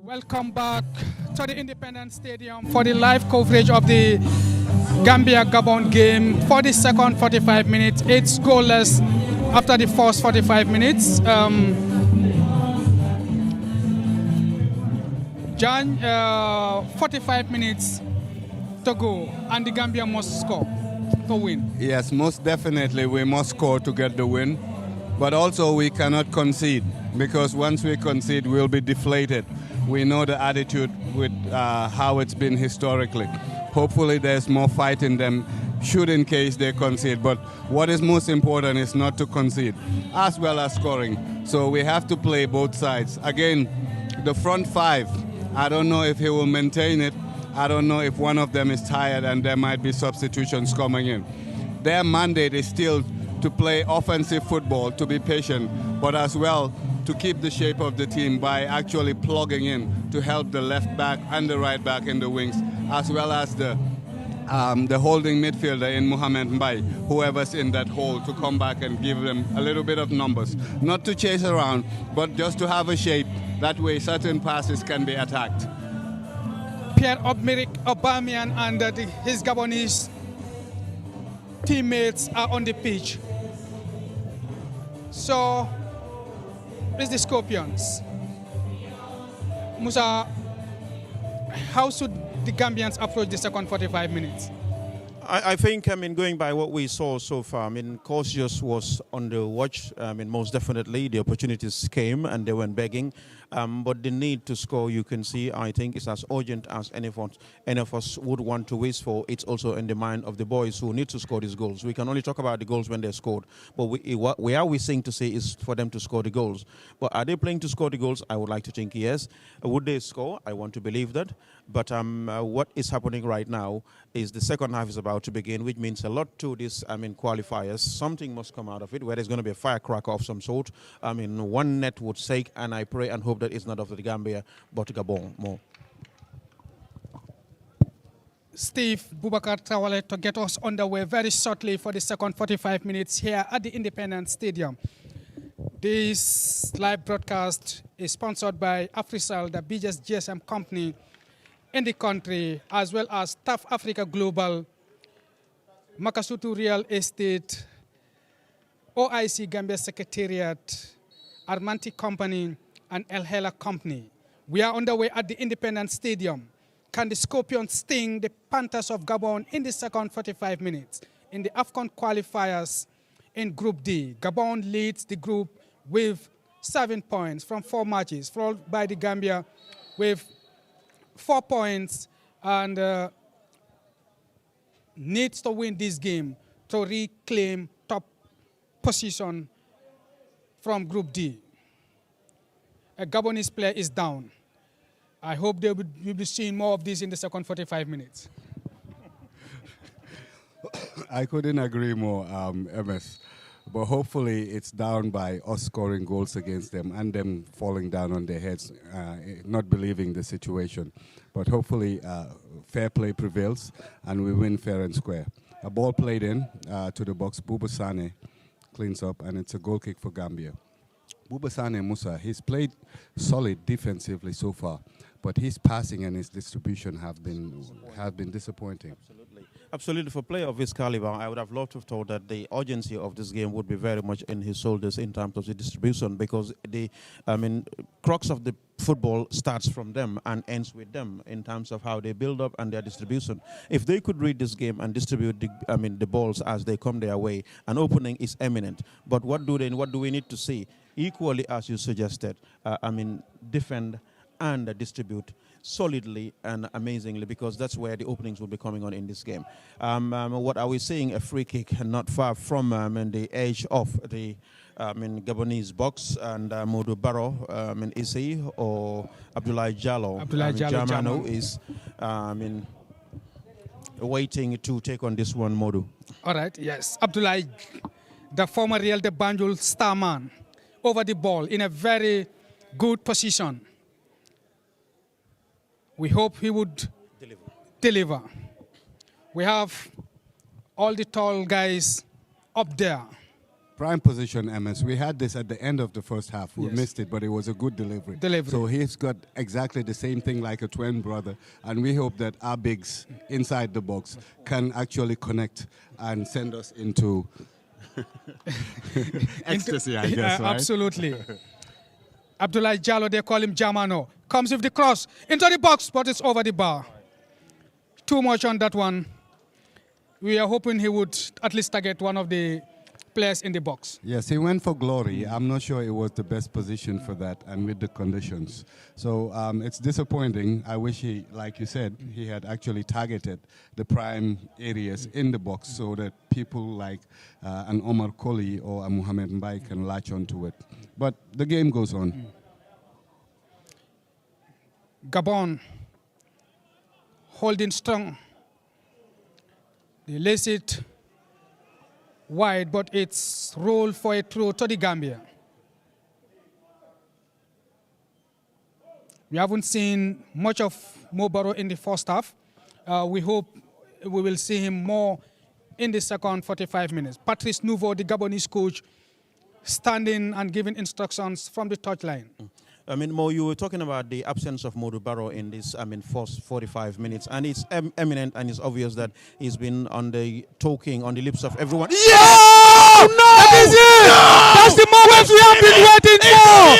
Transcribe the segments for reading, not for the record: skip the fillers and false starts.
Welcome back to the Independence Stadium for the live coverage of the Gambia-Gabon game. For the second 45 minutes, it's goalless after the first 45 minutes. 45 minutes to go, and the Gambia must score to win. Yes, most definitely we must score to get the win. But also we cannot concede, because once we concede, we'll be deflated. We know the attitude with how it's been historically. Hopefully there's more fight in them, should in case they concede. But what is most important is not to concede, as well as scoring. So we have to play both sides. Again, the front five, I don't know if he will maintain it. I don't know if one of them is tired and there might be substitutions coming in. Their mandate is still to play offensive football, to be patient, but as well to keep the shape of the team by actually plugging in to help the left back and the right back in the wings, as well as the holding midfielder in Mohamed Mbaye, whoever's in that hole, to come back and give them a little bit of numbers. Not to chase around, but just to have a shape. That way certain passes can be attacked. Pierre-Emerick Aubameyang and his Gabonese teammates are on the pitch. So, it's the Scorpions. Musa, how should the Gambians approach the second 45 minutes? I think, going by what we saw so far, Cautious was on the watch. Most definitely the opportunities came and they went begging. But the need to score, you can see, I think is as urgent as any of us would want to wish for. It's also in the mind of the boys who need to score these goals. We can only talk about the goals when they're scored. But what we are wishing to see is for them to score the goals. But are they playing to score the goals? I would like to think yes. Would they score? I want to believe that. But what is happening right now is the second half is about to begin, which means a lot to this, qualifiers. Something must come out of it, where there's going to be a firecracker of some sort. One net would sake, and I pray and hope that it's not of the Gambia, but Gabon more. Steve Boubacar Traoré to get us underway very shortly for the second 45 minutes here at the Independence Stadium. This live broadcast is sponsored by Africell, the biggest GSM company in the country, as well as Staff Africa Global, Makasutu Real Estate, OIC Gambia Secretariat, Armanti Company, and El Hela Company. We are on the way at the Independence Stadium. Can the Scorpions sting the Panthers of Gabon in the second 45 minutes? In the Afcon qualifiers in Group D, Gabon leads the group with 7 points from 4 matches, followed by the Gambia with 4 points, and needs to win this game to reclaim top position from Group D. A Gabonese player is down. I hope they will be seeing more of this in the second 45 minutes. I couldn't agree more, MS. But hopefully it's down by us scoring goals against them and them falling down on their heads, not believing the situation. But hopefully fair play prevails and we win fair and square. A ball played in to the box. Buba Sane cleans up, and it's a goal kick for Gambia. Buba Sane Musa, he's played solid defensively so far, but his passing and his distribution have been disappointing. Absolutely, for a player of his caliber, I would have loved to have thought that the urgency of this game would be very much in his shoulders in terms of the distribution, because the crux of the football starts from them and ends with them in terms of how they build up and their distribution. If they could read this game and distribute the balls as they come their way, an opening is imminent. But what do we need to see? Equally, as you suggested, defend and distribute solidly and amazingly, because that's where the openings will be coming on in this game. What are we seeing? A free kick not far from the edge of the Gabonese box, and Modou Barrow Issy or Abdoulaye Diallo. Germano is waiting to take on this one, Modou. All right, yes. Abdoulaye, the former Real de Banjul star man, over the ball in a very good position. We hope he would deliver. We have all the tall guys up there prime position, MS. We had this at the end of the first half. We missed it, but it was a good delivery. So he's got exactly the same thing like a twin brother, and we hope that our bigs inside the box can actually connect and send us into ecstasy, I guess, right? Absolutely. Abdoulaye Jallow, they call him Jamano, comes with the cross into the box, but it's over the bar. Too much on that one. We are hoping he would at least target one of the players in the box. Yes, he went for glory. I'm not sure it was the best position for that and with the conditions. So it's disappointing. I wish he, like you said, he had actually targeted the prime areas in the box so that people like an Omar Koli or a Mohamed Mbaye can latch onto it. But the game goes on. Gabon holding strong. They lace it wide, but it's rolled for a throw to the Gambia. We haven't seen much of Mo Barrow in the first half. We hope we will see him more in the second 45 minutes. Patrice Nouveau, the Gabonese coach, standing and giving instructions from the touchline. I mean, Mo, you were talking about the absence of Modou Barrow in this, first 45 minutes, and it's eminent and it's obvious that he's been on the talking on the lips of everyone. Yeah! Oh, no! That is it! No! That's the moment we have been waiting for!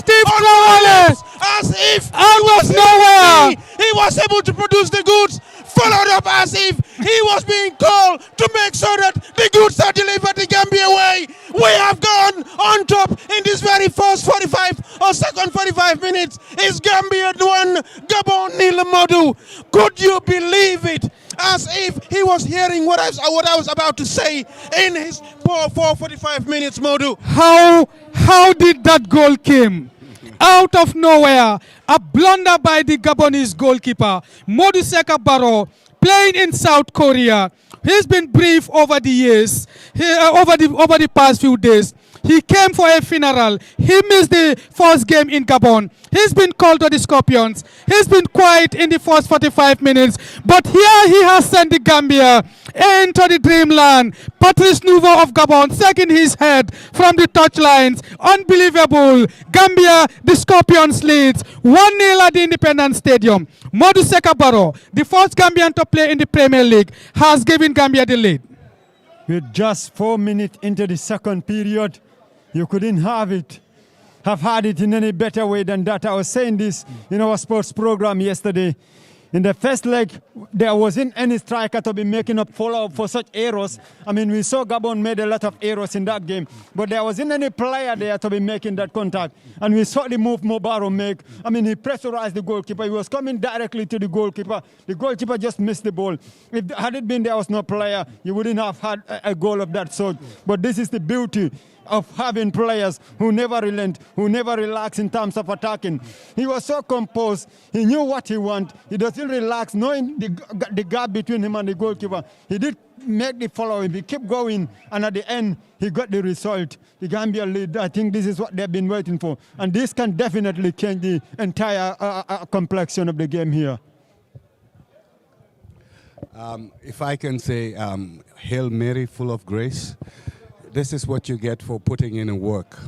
Steve Flores! As if out of nowhere! He was able to produce the goods, followed up as if he was being called to make sure that the goods are delivered the Gambia way. We have gone on top in this very first 45 or second 45 minutes. It's Gambia 1, Gabon 0 Modou. Could you believe it? As if he was hearing what I was about to say in his 45 minutes, Modou. How did that goal come? Out of nowhere, a blunder by the Gabonese goalkeeper, Modou Seka Barrow, playing in South Korea. He's been briefed over the years, over the past few days. He came for a funeral. He missed the first game in Gabon. He's been called to the Scorpions. He's been quiet in the first 45 minutes. But here he has sent the Gambia into the dreamland. Patrice Nouveau of Gabon taking his head from the touchlines. Unbelievable. Gambia, the Scorpions leads 1-0 at the Independence Stadium. Modou Seka Barrow, the first Gambian to play in the Premier League, has given Gambia the lead. With just 4 minutes into the second period, you couldn't have had it in any better way than that. I was saying this in our sports program yesterday. In the first leg, there wasn't any striker to be making up follow-up for such errors. I mean, we saw Gabon made a lot of errors in that game, but there wasn't any player there to be making that contact. And we saw the move Mo Barrow make. I mean, he pressurized the goalkeeper. He was coming directly to the goalkeeper. The goalkeeper just missed the ball. Had it been there was no player, you wouldn't have had a goal of that sort. But this is the beauty of having players who never relent, who never relax in terms of attacking. He was so composed. He knew what he wanted. He doesn't relax, knowing the gap between him and the goalkeeper. He did make the follow-up. He kept going, and at the end, he got the result. The Gambia lead. I think this is what they've been waiting for. And this can definitely change the entire complexion of the game here. If I can say, Hail Mary, full of grace. This is what you get for putting in a work.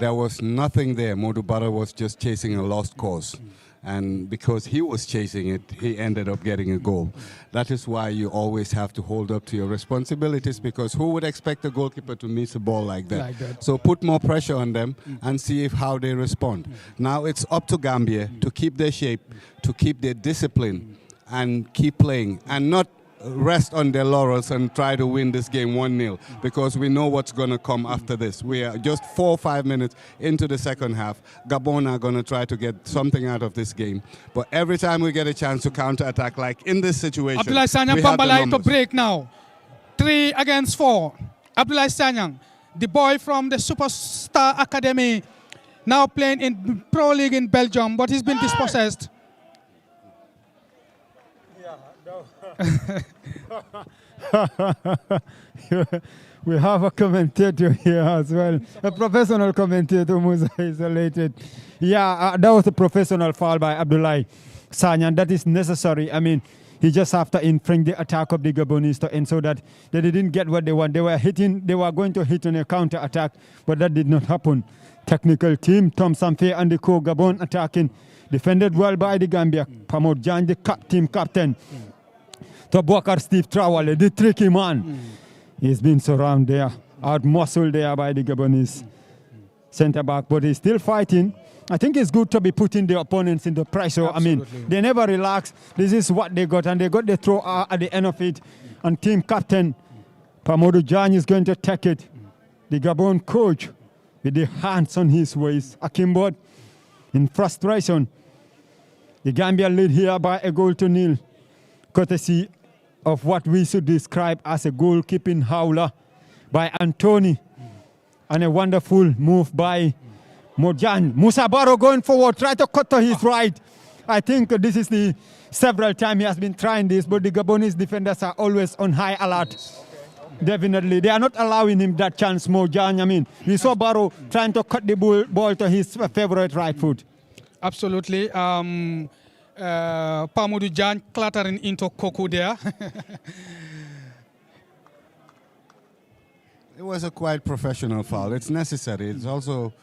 There was nothing there. Modou Barrow was just chasing a lost cause. And because he was chasing it, he ended up getting a goal. That is why you always have to hold up to your responsibilities, because who would expect a goalkeeper to miss a ball like that? So put more pressure on them and see how they respond. Now it's up to Gambia to keep their shape, to keep their discipline, and keep playing, and not rest on their laurels and try to win this game 1-0, because we know what's going to come after this. We are just 4 or 5 minutes into the second half. Gabon are going to try to get something out of this game. But every time we get a chance to counter-attack, like in this situation, Abdoulaye Sanyang Bambalai to break now. 3 against 4. Abdoulaye Sanyang, the boy from the Superstar Academy, now playing in Pro League in Belgium, but he's been dispossessed. We have a commentator here as well, a professional commentator who's isolated. Yeah, that was a professional foul by Abdoulaye Sanyang. That is necessary. I mean, He just have to infringe the attack of the Gabonese to end so that they didn't get what they want. They were going to hit on a counter attack, but that did not happen. Technical team, Tom Samfe and the co-Gabon attacking. Defended well by the Gambia. Pamod Jan, the team captain. To Boubacar Steve Traoré, the tricky man. He's been surrounded there, out-muscled there by the Gabonese centre-back, but he's still fighting. I think it's good to be putting the opponents into pressure. Absolutely. I mean, they never relax. This is what they got, and they got the throw at the end of it. And team captain Pamodu Jan is going to take it. The Gabon coach with the hands on his waist. Akimbot in frustration. The Gambia lead here by a 1-0, courtesy of what we should describe as a goalkeeping howler by Anthony. And a wonderful move by Mojan. Musa Barrow going forward, try to cut to his right. I think this is the several times he has been trying this, but the Gabonese defenders are always on high alert. Definitely. They are not allowing him that chance, Mojan. I mean, we saw Barrow trying to cut the ball to his favorite right foot. Absolutely. Pamoudou Jan clattering into Koku there. It was a quite professional foul. It's necessary. It also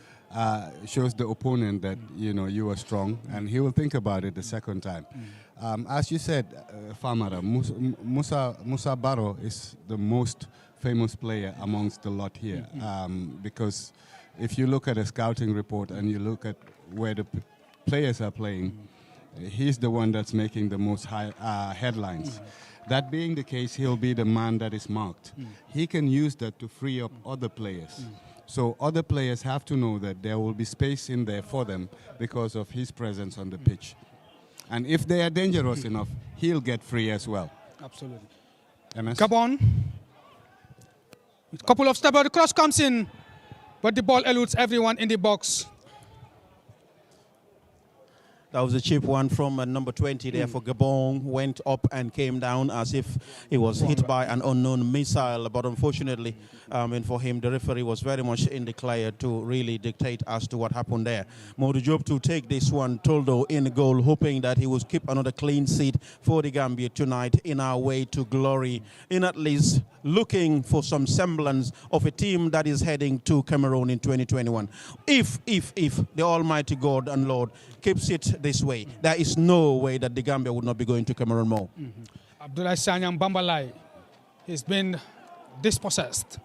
shows the opponent that you were strong, and he will think about it the second time. As you said, Famara, Musa Barrow is the most famous player amongst the lot here, because if you look at a scouting report and you look at where the players are playing, he's the one that's making the most headlines. That being the case, he'll be the man that is marked. He can use that to free up other players. So other players have to know that there will be space in there for them because of his presence on the pitch. And if they are dangerous enough, he'll get free as well. Absolutely. MS? Gabon. A couple of steps, but the cross comes in, but the ball eludes everyone in the box. That was a cheap one from number 20 there for Gabon. Went up and came down as if he was hit by an unknown missile. But unfortunately, and for him, the referee was very much in the clear to really dictate as to what happened there. Modou Diop to take this one, Toldo in goal, hoping that he would keep another clean sheet for the Gambia tonight in our way to glory, in at least looking for some semblance of a team that is heading to Cameroon in 2021. If the Almighty God and Lord keeps it this way, there is no way that the Gambia would not be going to Cameroon more. Abdoulaye Sanyang Bambalai has been dispossessed.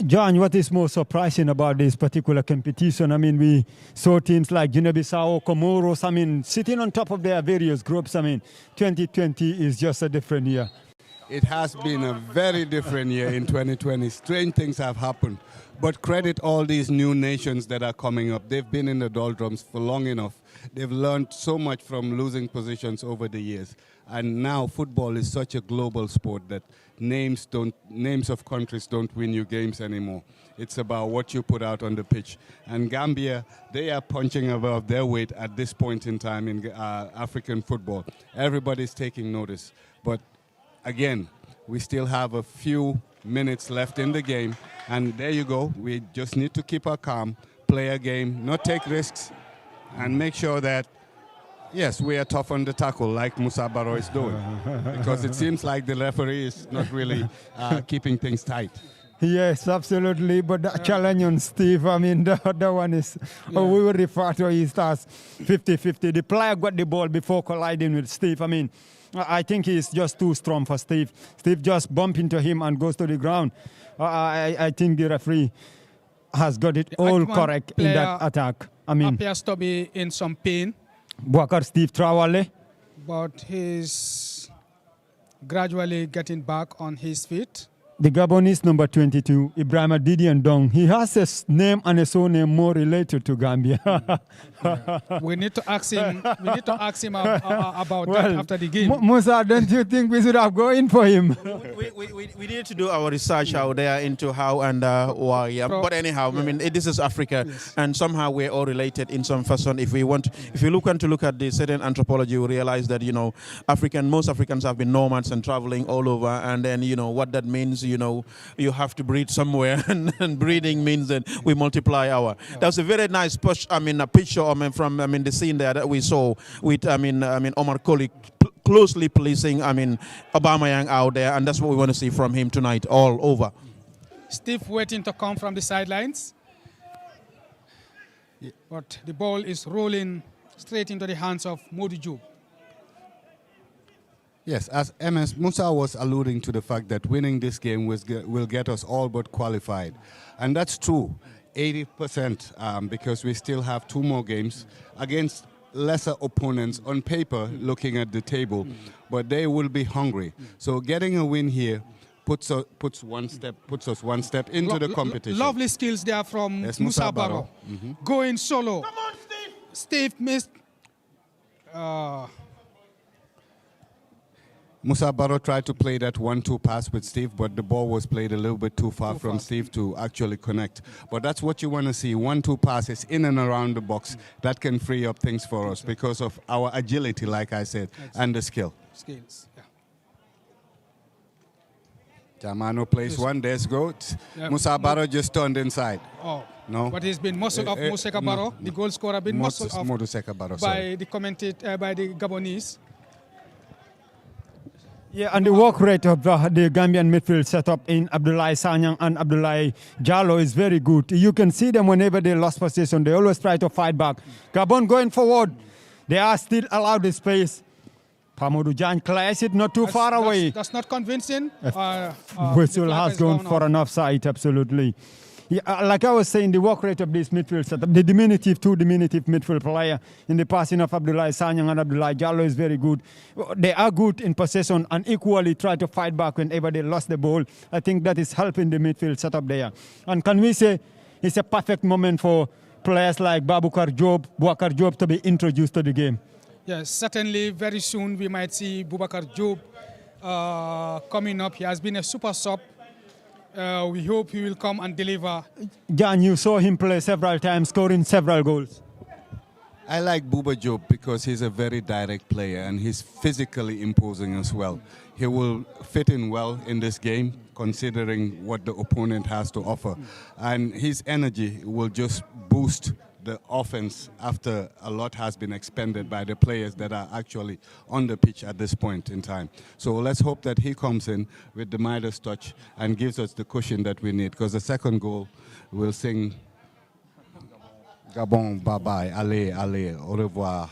John, what is most surprising about this particular competition? I mean, we saw teams like Guinea-Bissau, Comoros, I mean, sitting on top of their various groups. I mean, 2020 is just a different year. It has been a very different year in 2020. Strange things have happened. But credit all these new nations that are coming up. They've been in the doldrums for long enough. They've learned so much from losing positions over the years. And now football is such a global sport that names of countries don't win you games anymore. It's about what you put out on the pitch. And Gambia, they are punching above their weight at this point in time in African football. Everybody's taking notice. But again, we still have a few minutes left in the game. And there you go. We just need to keep our calm, play a game, not take risks, and make sure that, yes, we are tough on the tackle like Musa Barrow is doing. Because it seems like the referee is not really keeping things tight. Yes, absolutely. But the challenge on Steve, I mean, the other one is, we will refer to it as 50-50. The player got the ball before colliding with Steve. I mean, I think he's just too strong for Steve. Steve just bumped into him and goes to the ground. I think the referee has got it all correct in that attack. I mean, appears to be in some pain. Boubacar Steve Traoré. But he's gradually getting back on his feet. the Gabonese number 22, Ibrahim Didier Dong, he has a name and a surname more related to Gambia. We need to ask him. We need to ask him about that after the game. Musa, don't you think we should have gone in for him? We need to do our research out there into how and why. But anyhow, I mean, this is Africa, and somehow we're all related in some fashion. If you look at the certain anthropology, you realize that most Africans have been nomads and traveling all over, and then what that means. You have to breed somewhere, and breeding means that we multiply our. That's a very nice a picture from the scene there that we saw with Omar Kolik closely policing Aubameyang out there, and that's what we want to see from him tonight all over. Steve waiting to come from the sidelines, but the ball is rolling straight into the hands of Modou Diop. Yes, as MS Musa was alluding to the fact that winning this game will get us all but qualified. And that's true, 80%, because we still have 2 more games against lesser opponents on paper looking at the table, but they will be hungry. So getting a win here puts us one step into the competition. Lovely skills there from Musa Barrow. Going solo. Come on, Steve! Steve missed. Musa Barrow tried to play that 1-2 pass with Steve, but the ball was played a little bit too far from Steve to actually connect. But that's what you want to see, 1-2 passes in and around the box. That can free up things for us because of our agility, like I said, and the skill. Skills, yeah. Jamano plays one, there's goat. Musa Barrow just turned inside. Oh. No. But he's been muscled up, Museka Barrow. The goal scorer been muscled up by the Gabonese. Yeah, and the work rate of the Gambian midfield setup in Abdoulaye Sanyang and Abdoulaye Jallo is very good. You can see them whenever they lost possession. They always try to fight back. Gabon going forward. They are still allowed the space. Pamoudou Jan clears it not too far away. That's not convincing. Whistle has gone for an offside, absolutely. Yeah, like I was saying, the work rate of this midfield setup, the two diminutive midfield player in the passing of Abdoulaye Sanyang and Abdoulaye Jallo is very good. They are good in possession and equally try to fight back whenever they lost the ball. I think that is helping the midfield setup there. And can we say it's a perfect moment for players like Boubacar Diop to be introduced to the game? Yes, certainly very soon we might see Boubacar Diop coming up. He has been a super sub. We hope he will come and deliver. Jan, you saw him play several times, scoring several goals. I like Bouba Diop because he's a very direct player and he's physically imposing as well. He will fit in well in this game, considering what the opponent has to offer. And his energy will just boost the offense after a lot has been expended by the players that are actually on the pitch at this point in time. So let's hope that he comes in with the Midas touch and gives us the cushion that we need, because the second goal will sing Gabon, bye-bye, allez, allez, au revoir.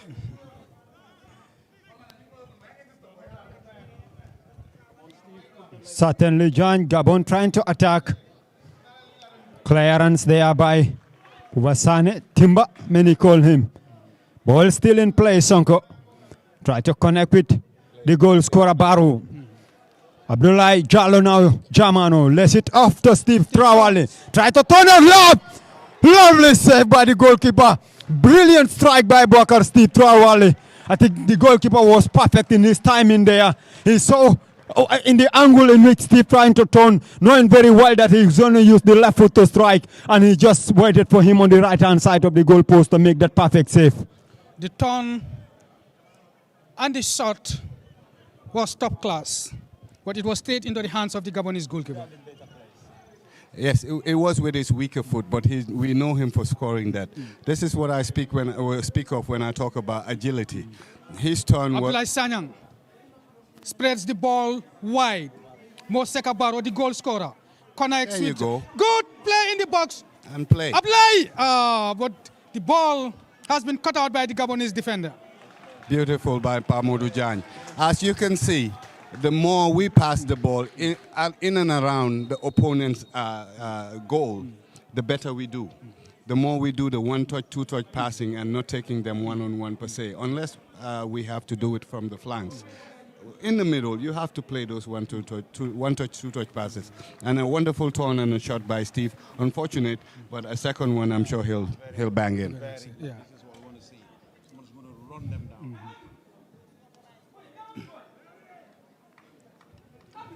Certainly, John, Gabon trying to attack. Clearance there by Wasane, Timba, many call him. Ball still in play, Sonko. Try to connect with the goal scorer, Barrow. Abdoulaye Jallo now, Jamano, lets it off to Steve Traoré. Try to turn it left. Lovely save by the goalkeeper. Brilliant strike by Boubacar Steve Traoré. I think the goalkeeper was perfect in his timing there. He saw in the angle in which Steve trying to turn, knowing very well that he's only used the left foot to strike, and he just waited for him on the right-hand side of the goalpost to make that perfect save. The turn and the shot was top class, but it was straight into the hands of the Gabonese goalkeeper. Yes, it was with his weaker foot, but we know him for scoring that. This is what I speak of when I talk about agility. His turn was... Abdoulaye Sanyang spreads the ball wide. Moseka Barrow, the goal scorer, connects there you with... go. Good play in the box. And play. Abdoulaye! But the ball has been cut out by the Gabonese defender. Beautiful by Pamoudou Jan. As you can see, the more we pass the ball in and around the opponent's goal, the better we do. The more we do the one-touch, two-touch passing and not taking them one-on-one per se, unless we have to do it from the flanks. in the middle, you have to play those one touch, two touch passes. And a wonderful turn and a shot by Steve. Unfortunate, but a second one, I'm sure he'll bang in. Yeah.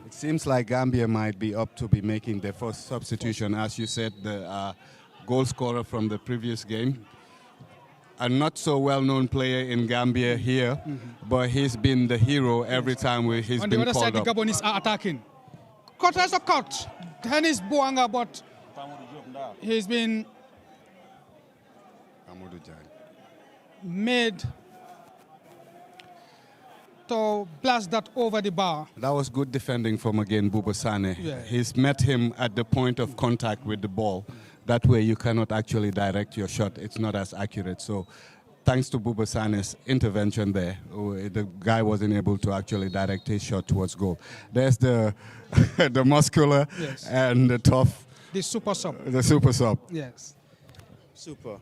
It seems like Gambia might be up to be making their first substitution. As you said, the goal scorer from the previous game. A not so well-known player in Gambia here, but he's been the hero every time he's been called up. On the other side, the Gabonese are attacking. Cut as a cut. Dennis Boanga, but he's been made to blast that over the bar. That was good defending from, again, Buba Sane. Yeah. He's met him at the point of contact with the ball. That way you cannot actually direct your shot. It's not as accurate. So thanks to Buba Sane's intervention there, the guy wasn't able to actually direct his shot towards goal. There's the the muscular and the tough. The super sub. The super sub. Yes. Super.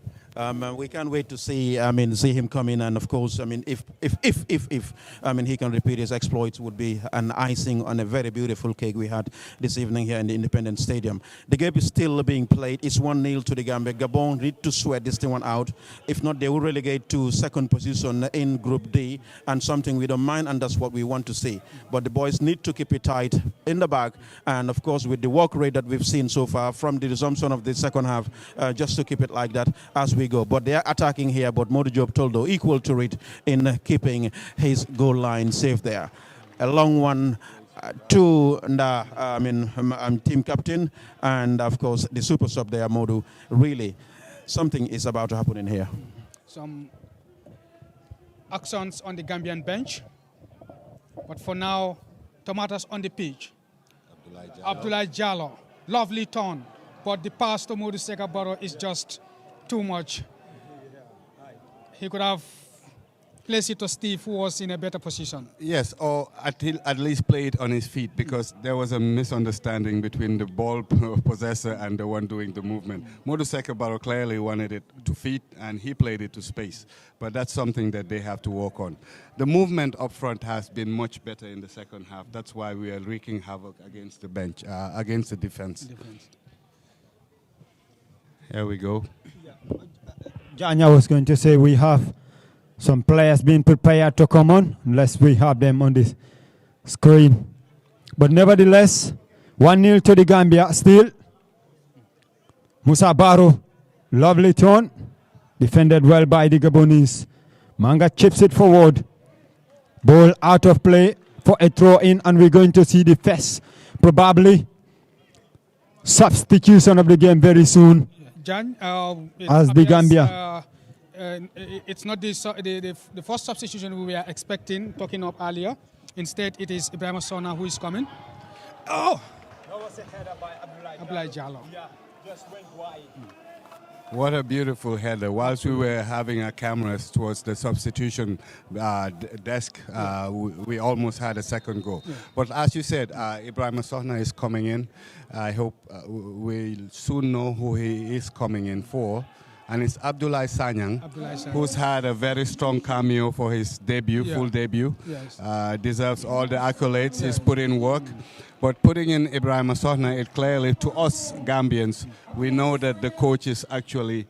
We can't wait to see see him come in, and of course, if he can repeat his exploits, would be an icing on a very beautiful cake we had this evening here in the Independence Stadium. The game is still being played. It's 1-0 to the Gambia. Gabon need to sweat this thing one out. If not, they will relegate to second position in Group D, and something we don't mind, and that's what we want to see. But the boys need to keep it tight in the back, and of course, with the work rate that we've seen so far from the resumption of the second half, just to keep it like that as we go. But they are attacking here, but Modou Diop Toldo equal to it in keeping his goal line safe there. A long one to the team captain, and of course the super sub there, Modou. Really, something is about to happen in here. Some actions on the Gambian bench, but for now, tomatoes on the pitch. Abdoulaye Jallo, lovely turn, but the pass to Modou Seka Barrow is just too much. He could have placed it to Steve, who was in a better position. Yes, or at least play it on his feet, because there was a misunderstanding between the ball possessor and the one doing the movement. Modou Seka Barrow clearly wanted it to feet, and he played it to space. But that's something that they have to work on. The movement up front has been much better in the second half. That's why we are wreaking havoc against the bench, against the defense. Here we go. Janya was going to say we have some players being prepared to come on, unless we have them on the screen. But nevertheless, 1-0 to the Gambia still. Musa Barrow, lovely turn. Defended well by the Gabonese. Manga chips it forward. Ball out of play for a throw in, and we're going to see the first, probably, substitution of the game very soon. Jan, as the Gambia. It's not the first substitution we were expecting, talking up earlier. Instead, it is Ibrahim Sona who is coming. Oh! That was a header by Abdoulaye Jallo. Yeah, just went wide. What a beautiful header. Whilst we were having our cameras towards the substitution desk, we almost had a second goal. Yeah. But as you said, Ibrahim Sona is coming in. I hope we'll soon know who he is coming in for. And it's Abdoulaye Sanyang, who's had a very strong cameo for his debut, full debut. Yes. Deserves all the accolades. He's put in work. But putting in Ibrahim Sahna, it clearly, to us Gambians, we know that the coach is actually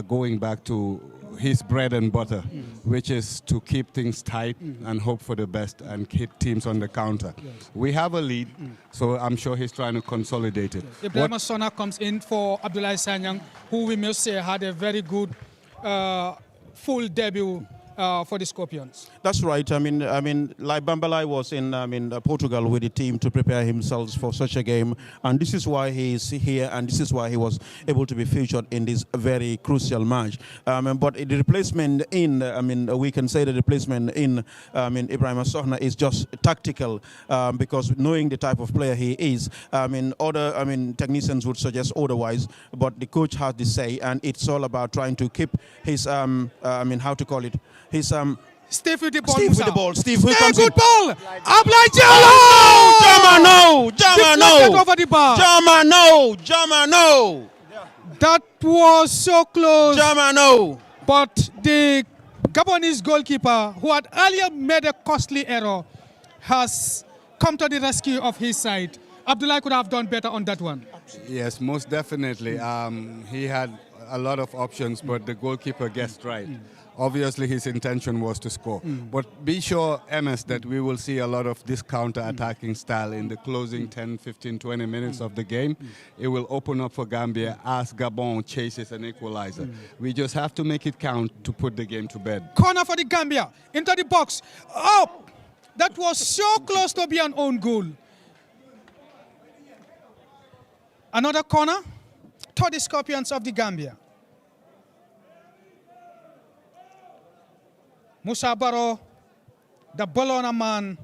going back to his bread and butter, which is to keep things tight and hope for the best and hit teams on the counter. Yes. We have a lead, so I'm sure he's trying to consolidate it. Yes. Ibrahim Sahna comes in for Abdoulaye Sanyang, who we must say had a very good full debut for the Scorpions. That's right. I mean, like Bambalai was in Portugal with the team to prepare himself for such a game, and this is why he is here, and this is why he was able to be featured in this very crucial match. But the replacement in, we can say the replacement in, Ibrahim Sahna is just tactical, because knowing the type of player he is, other technicians would suggest otherwise, but the coach has the say, and it's all about trying to keep his, how to call it, his Steve with the ball. Steve with the ball. Steve, who comes good in? ball. Abdoulaye Jallo. Jama over the bar. Jama no. That was so close. Jama no. But the Gabonese goalkeeper, who had earlier made a costly error, has come to the rescue of his side. Abdullah could have done better on that one. Yes, most definitely. He had a lot of options, but the goalkeeper guessed right. Obviously, his intention was to score. But be sure, MS, that we will see a lot of this counter-attacking style in the closing 10, 15, 20 minutes of the game. It will open up for Gambia as Gabon chases an equalizer. We just have to make it count to put the game to bed. Corner for the Gambia. Into the box. Oh! That was so close to be an own goal. Another corner to the Scorpions of the Gambia. Musa Barrow, the Bologna man,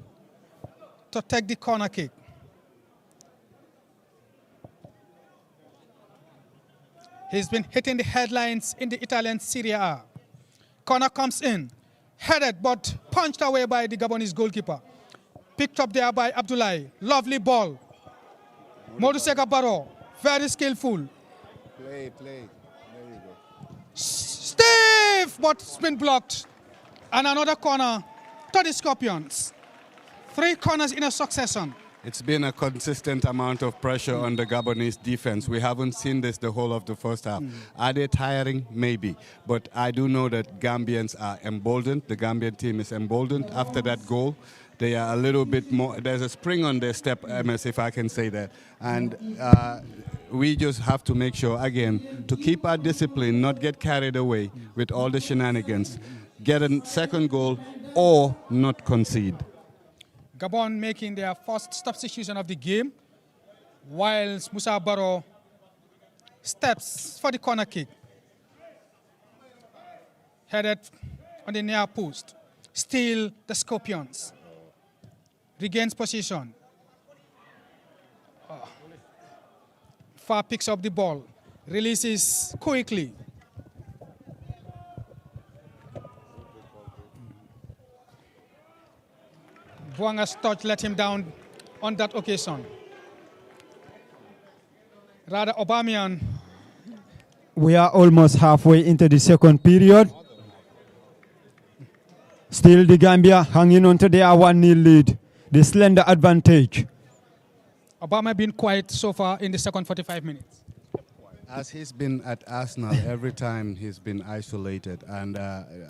to take the corner kick. He's been hitting the headlines in the Italian Serie A. Corner comes in, headed but punched away by the Gabonese goalkeeper. Picked up there by Abdoulaye. Lovely ball. Moduseka Barrow, very skillful. Play. There you go. Steve, but it's been blocked. And another corner to the Scorpions. 3 corners in a succession. It's been a consistent amount of pressure on the Gabonese defense. We haven't seen this the whole of the first half. Are they tiring? Maybe. But I do know that Gambians are emboldened. The Gambian team is emboldened after that goal. They are a little bit more, there's a spring on their step, MS, if I can say that. And we just have to make sure, again, to keep our discipline, not get carried away with all the shenanigans, get a second goal or not concede. Gabon making their first substitution of the game, whilst Musa Barrow steps for the corner kick. Headed on the near post. Still the Scorpions. Regains position. Far picks up the ball. Releases quickly. Buanga's touch let him down on that occasion. Rather, Aubameyang. We are almost halfway into the second period. Still the Gambia hanging on to their 1-0 lead. The slender advantage. Obama been quiet so far in the second 45 minutes. As he's been at Arsenal, every time he's been isolated, and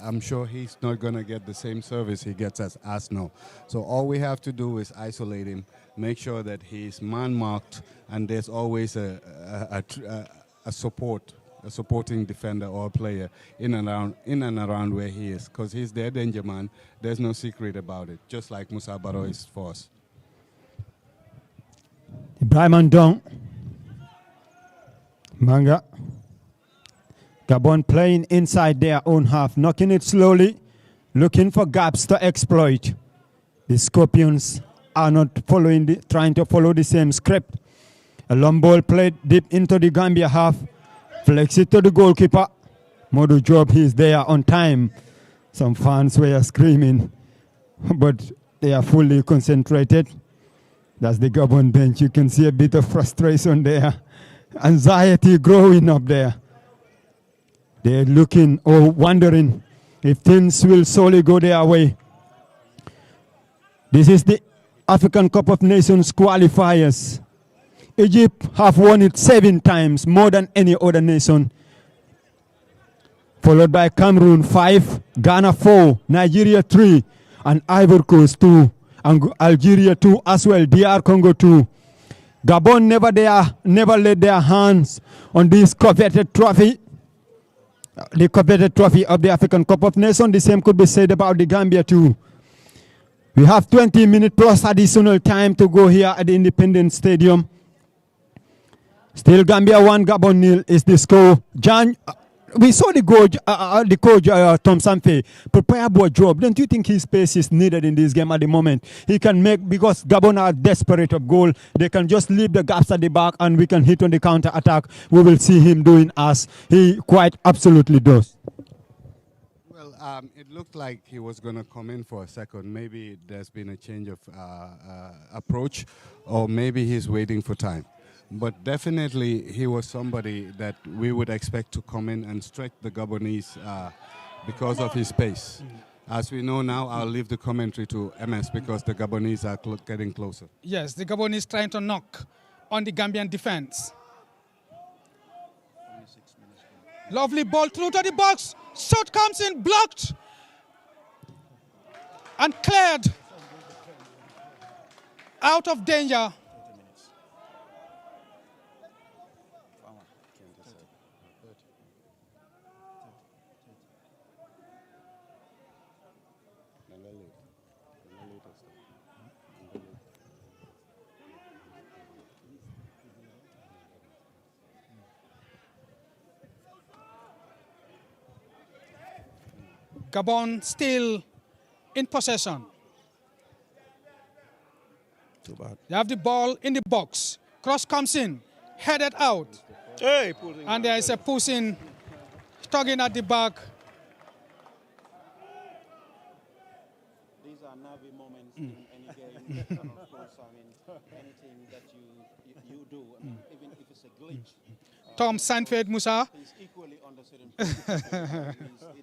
I'm sure he's not going to get the same service he gets at Arsenal. So all we have to do is isolate him, make sure that he's man-marked, and there's always a supporting defender or a player in and around where he is, because he's their danger man. There's no secret about it, just like Musa Barrow is for us. Ibrahim Andong. Manga. Gabon playing inside their own half, knocking it slowly, looking for gaps to exploit. The Scorpions are not trying to follow the same script. A long ball played deep into the Gambia half. Flex it to the goalkeeper. Modu Job, he's there on time. Some fans were screaming, but they are fully concentrated. That's the Gabon bench. You can see a bit of frustration there. Anxiety growing up there. They're looking or wondering if things will slowly go their way. This is the African Cup of Nations qualifiers. Egypt have won it 7 times, more than any other nation. Followed by Cameroon 5, Ghana 4, Nigeria 3, and Ivory Coast 2, and Algeria 2 as well, DR Congo 2. Gabon never laid their hands on this coveted trophy. The coveted trophy of the African Cup of Nations. The same could be said about the Gambia too. We have 20 minutes plus additional time to go here at the Independence Stadium. Still Gambia 1, Gabon 0 is the score. John, we saw the coach Tom Sanfe prepare a job. Don't you think his pace is needed in this game at the moment? He can make, because Gabon are desperate of goal, they can just leave the gaps at the back and we can hit on the counter attack. We will see him doing as he quite absolutely does. Well, it looked like he was going to come in for a second. Maybe there's been a change of approach, or maybe he's waiting for time. But definitely he was somebody that we would expect to come in and stretch the Gabonese because of his pace. As we know now, I'll leave the commentary to MS because the Gabonese are getting closer. Yes, the Gabonese trying to knock on the Gambian defense. Lovely ball through to the box. Shot comes in, blocked and cleared out of danger. Gabon still in possession. Too bad. They have the ball in the box. Cross comes in, headed out. Hey, And there is a pushing, tugging at the back. These are nervy moments in any game. And of course, I mean, anything that you do, I mean, even if it's a glitch. Tom Sanford Musa. He's equally under certain pressure. He's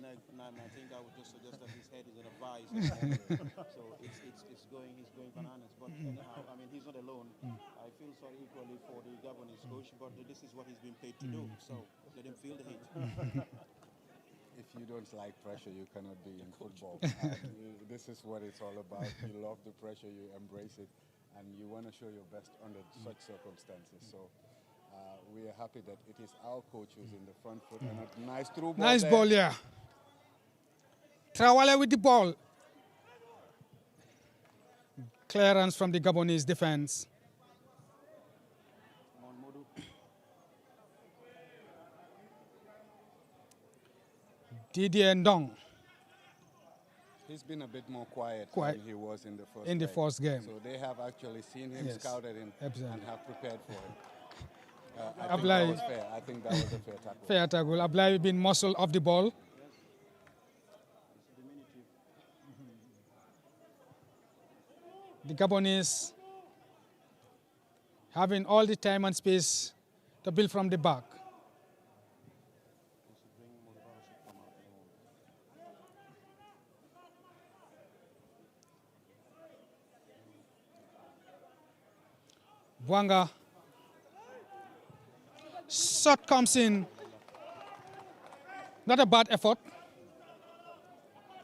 in a, and I think I would just suggest that his head is in a vice. So he's going bananas. But anyhow, I mean, he's not alone. I feel sorry equally for the Gabonese coach, but this is what he's been paid to do. So let him feel the heat. If you don't like pressure, you cannot be in football. This is what it's all about. You love the pressure, you embrace it, and you want to show your best under such circumstances. So we are happy that it is our coach who's in the front foot. And a nice through ball. Nice ball, yeah. Traore with the ball. Clearance from the Gabonese defense. Didier Ndong. He's been a bit more quiet Quiet. than he was in the first In the game. first game. So they have actually seen him, Yes. scouted him, Absolutely. and have prepared for him. I think Ablai. that was fair. I think that was a fair tackle. Fair tackle. Ablai been muscle of the ball. The Gabonese having all the time and space to build from the back. Bwanga. Shot comes in. Not a bad effort.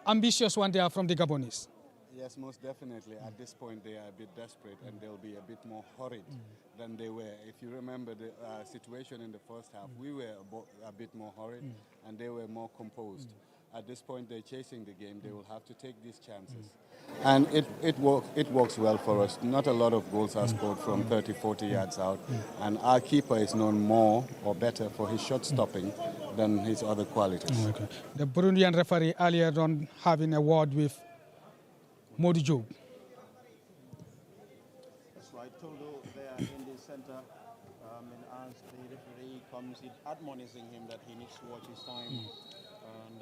Ambitious one there from the Gabonese. Yes, most definitely. At this point, they are a bit desperate and they'll be a bit more hurried than they were. If you remember the situation in the first half, we were a bit more hurried and they were more composed. At this point, they're chasing the game. They will have to take these chances. And it works well for us. Not a lot of goals are scored from 30, 40 yards out. And our keeper is known more or better for his shot stopping than his other qualities. Okay. The Burundian referee earlier on having a word with Modi Job. That's right. Todo there in the center. And as the referee comes, admonishing him that he needs to watch his time.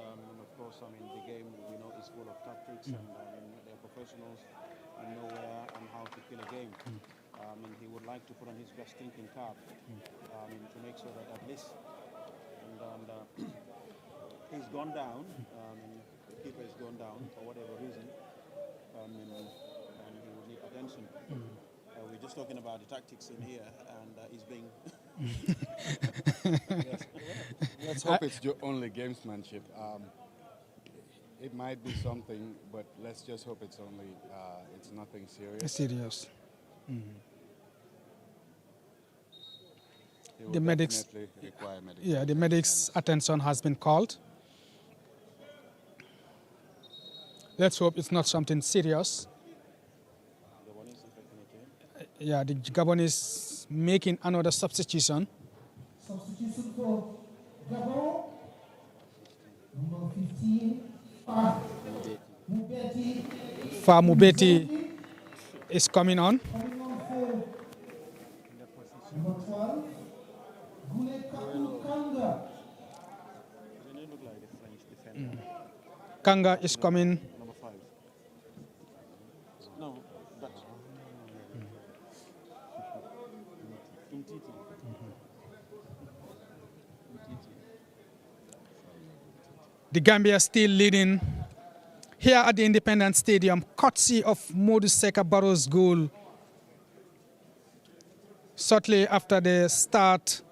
And of course, I mean, the game, we know, is full of tactics, and they're professionals and know where and how to kill a game. And he would like to put on his best thinking cap to make sure that at least, and he's gone down, the keeper has gone down for whatever reason, and he would need attention. We're just talking about the tactics in here, and he's being... Yes. Let's hope it's only gamesmanship. It might be something, but let's just hope it's only it's nothing serious. Serious. He will The medics- definitely require medical Yeah, the medics' attention has been called. Let's hope it's not something serious. Yeah, the Gabon is making another substitution. Substitution for Gabon. Number 15, Fa Mubeti. Fa Mubeti is coming on. Coming on for number 12, Gule Kanga. Doesn't look like a French defender? Kanga is coming. Number 5. No, that. Umtiti. The Gambia still leading here at the Independence Stadium, courtesy of Modou Seka Barrow's goal shortly after the start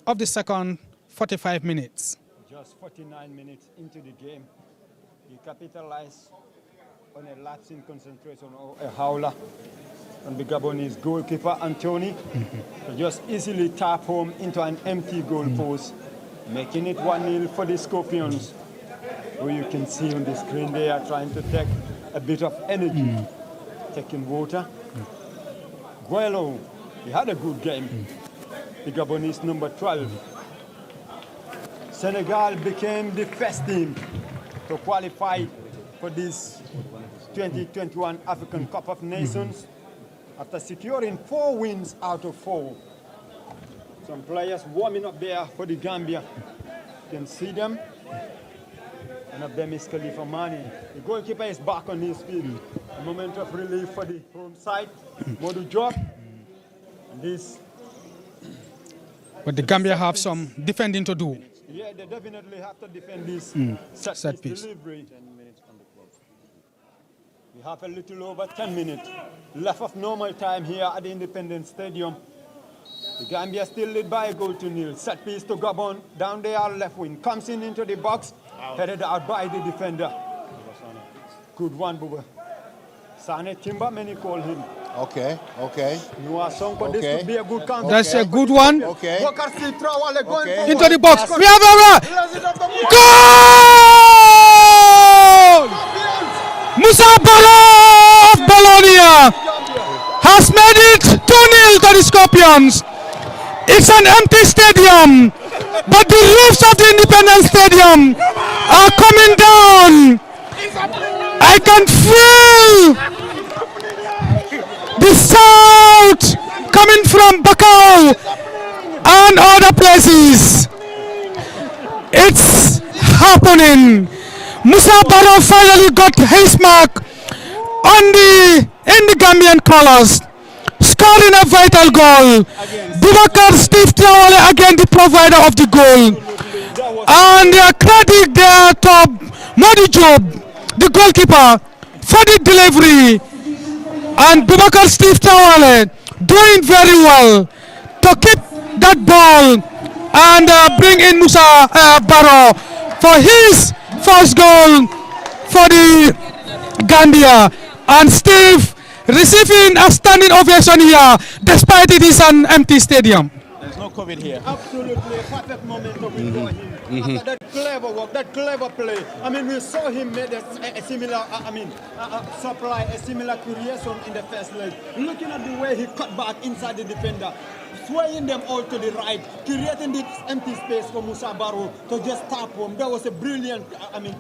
of the second 45 minutes. Just 49 minutes into the game, he capitalized on a lapse in concentration of a howler and the Gabonese goalkeeper Anthony to just easily tap home into an empty goal post, making it 1-0 for the Scorpions, who you can see on the screen they are trying to take a bit of energy, taking water. Guelo, he had a good game. The Gabonese number 12. Senegal became the first team to qualify for this 2021 African Cup of Nations after securing 4 wins out of 4. Some players warming up there for the Gambia. You can see them. One of them is Khalifa Mane. The goalkeeper is back on his feet. A moment of relief for the home side. Modou Job. This. But the Gambia have some defending to do. Yeah, they definitely have to defend this set piece. Delivery. 10 minutes on the clock. We have a little over 10 minutes left of normal time here at the Independence Stadium. The Gambia still lead by a goal to nil. Set piece to Gabon. Down there, left wing. Comes in into the box. Headed out by the defender. Good one, Buba. Sane Timba, many call him. Okay. Noah Sonko, this could be a good counter. That's a good one. Okay. Into the box. We have a goal! Musa Balo of Bologna has made it 2-0 to the Scorpions. It's an empty stadium, but the roofs of the Independence Stadium are coming down. I can feel the sound coming from Bakau and other places. It's happening. Musa Barrow finally got his mark in the Gambian colors, scoring a vital goal. Boubacar Steve Traoré again the provider of the goal. And credit there to Modou Job, the goalkeeper, for the delivery. And Boubacar Steve Traoré doing very well to keep that ball and bring in Musa Barrow for his first goal for the Gambia. And Steve receiving a standing ovation here despite it is an empty stadium. There's no COVID here. Absolutely, a perfect momentum for him. After that clever work, that clever play. I mean, we saw him make a similar, supply a similar creation in the first leg. Looking at the way he cut back inside the defender, swaying them all to the right, creating this empty space for Musa Barrow to just tap home. That was a brilliant,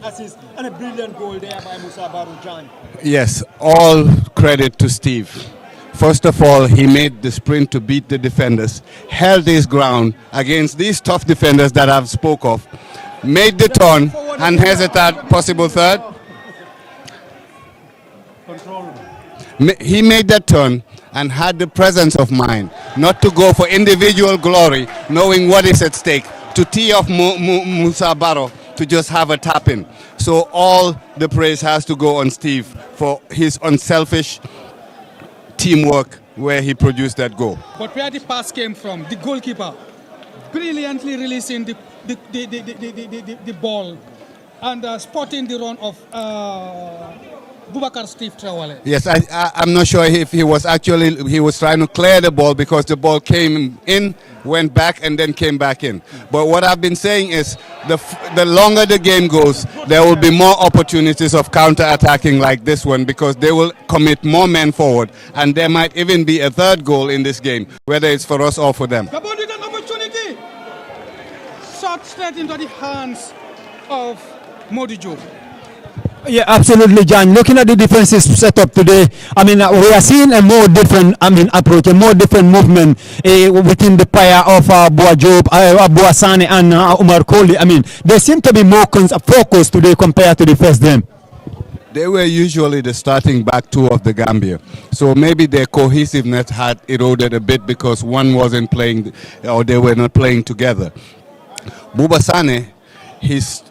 assist and a brilliant goal there by Musa Barrow, John. Yes, all credit to Steve. First of all, he made the sprint to beat the defenders, held his ground against these tough defenders that I've spoke of, made the turn, and has a possible third. He made that turn and had the presence of mind not to go for individual glory, knowing what is at stake, to tee off Musa Barrow to just have a tap in. So all the praise has to go on Steve for his unselfish teamwork where he produced that goal. But where the pass came from, the goalkeeper brilliantly releasing the ball and spotting the run of Boubacar Steve Traoré. Yes, I'm not sure if he was trying to clear the ball because the ball came in, went back and then came back in. But what I've been saying is the longer the game goes, there will be more opportunities of counter-attacking like this one because they will commit more men forward and there might even be a third goal in this game, whether it's for us or for them. Gabon with an opportunity. Shot straight into the hands of Modou Job. Yeah, absolutely, John. Looking at the defensive setup today, we are seeing a more different, approach, a more different movement within the pair of Boa Job, Boa Sane and Umar Kohli. They seem to be more focused today compared to the first game. They were usually the starting back two of the Gambia. So maybe their cohesiveness had eroded a bit because one wasn't playing or they were not playing together. Buba Sane, he's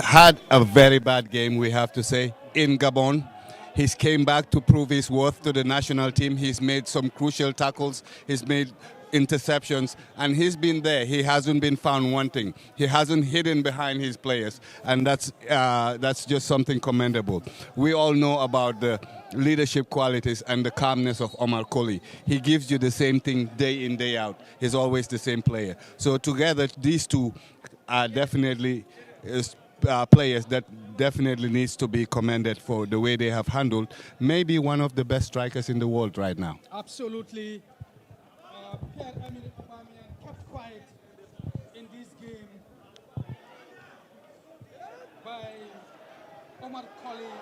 had a very bad game, we have to say. in Gabon. He's came back to prove his worth to the national team. He's made some crucial tackles. He's made interceptions, and he's been there. He hasn't been found wanting. He hasn't hidden behind his players, and that's just something commendable. We all know about the leadership qualities and the calmness of Omar Colley. He gives you the same thing day in, day out. He's always the same player. So together, these two are definitely players that definitely needs to be commended for the way they have handled maybe one of the best strikers in the world right now. Absolutely. Pierre-Emerick Aubameyang kept quiet in this game by Omar Colley.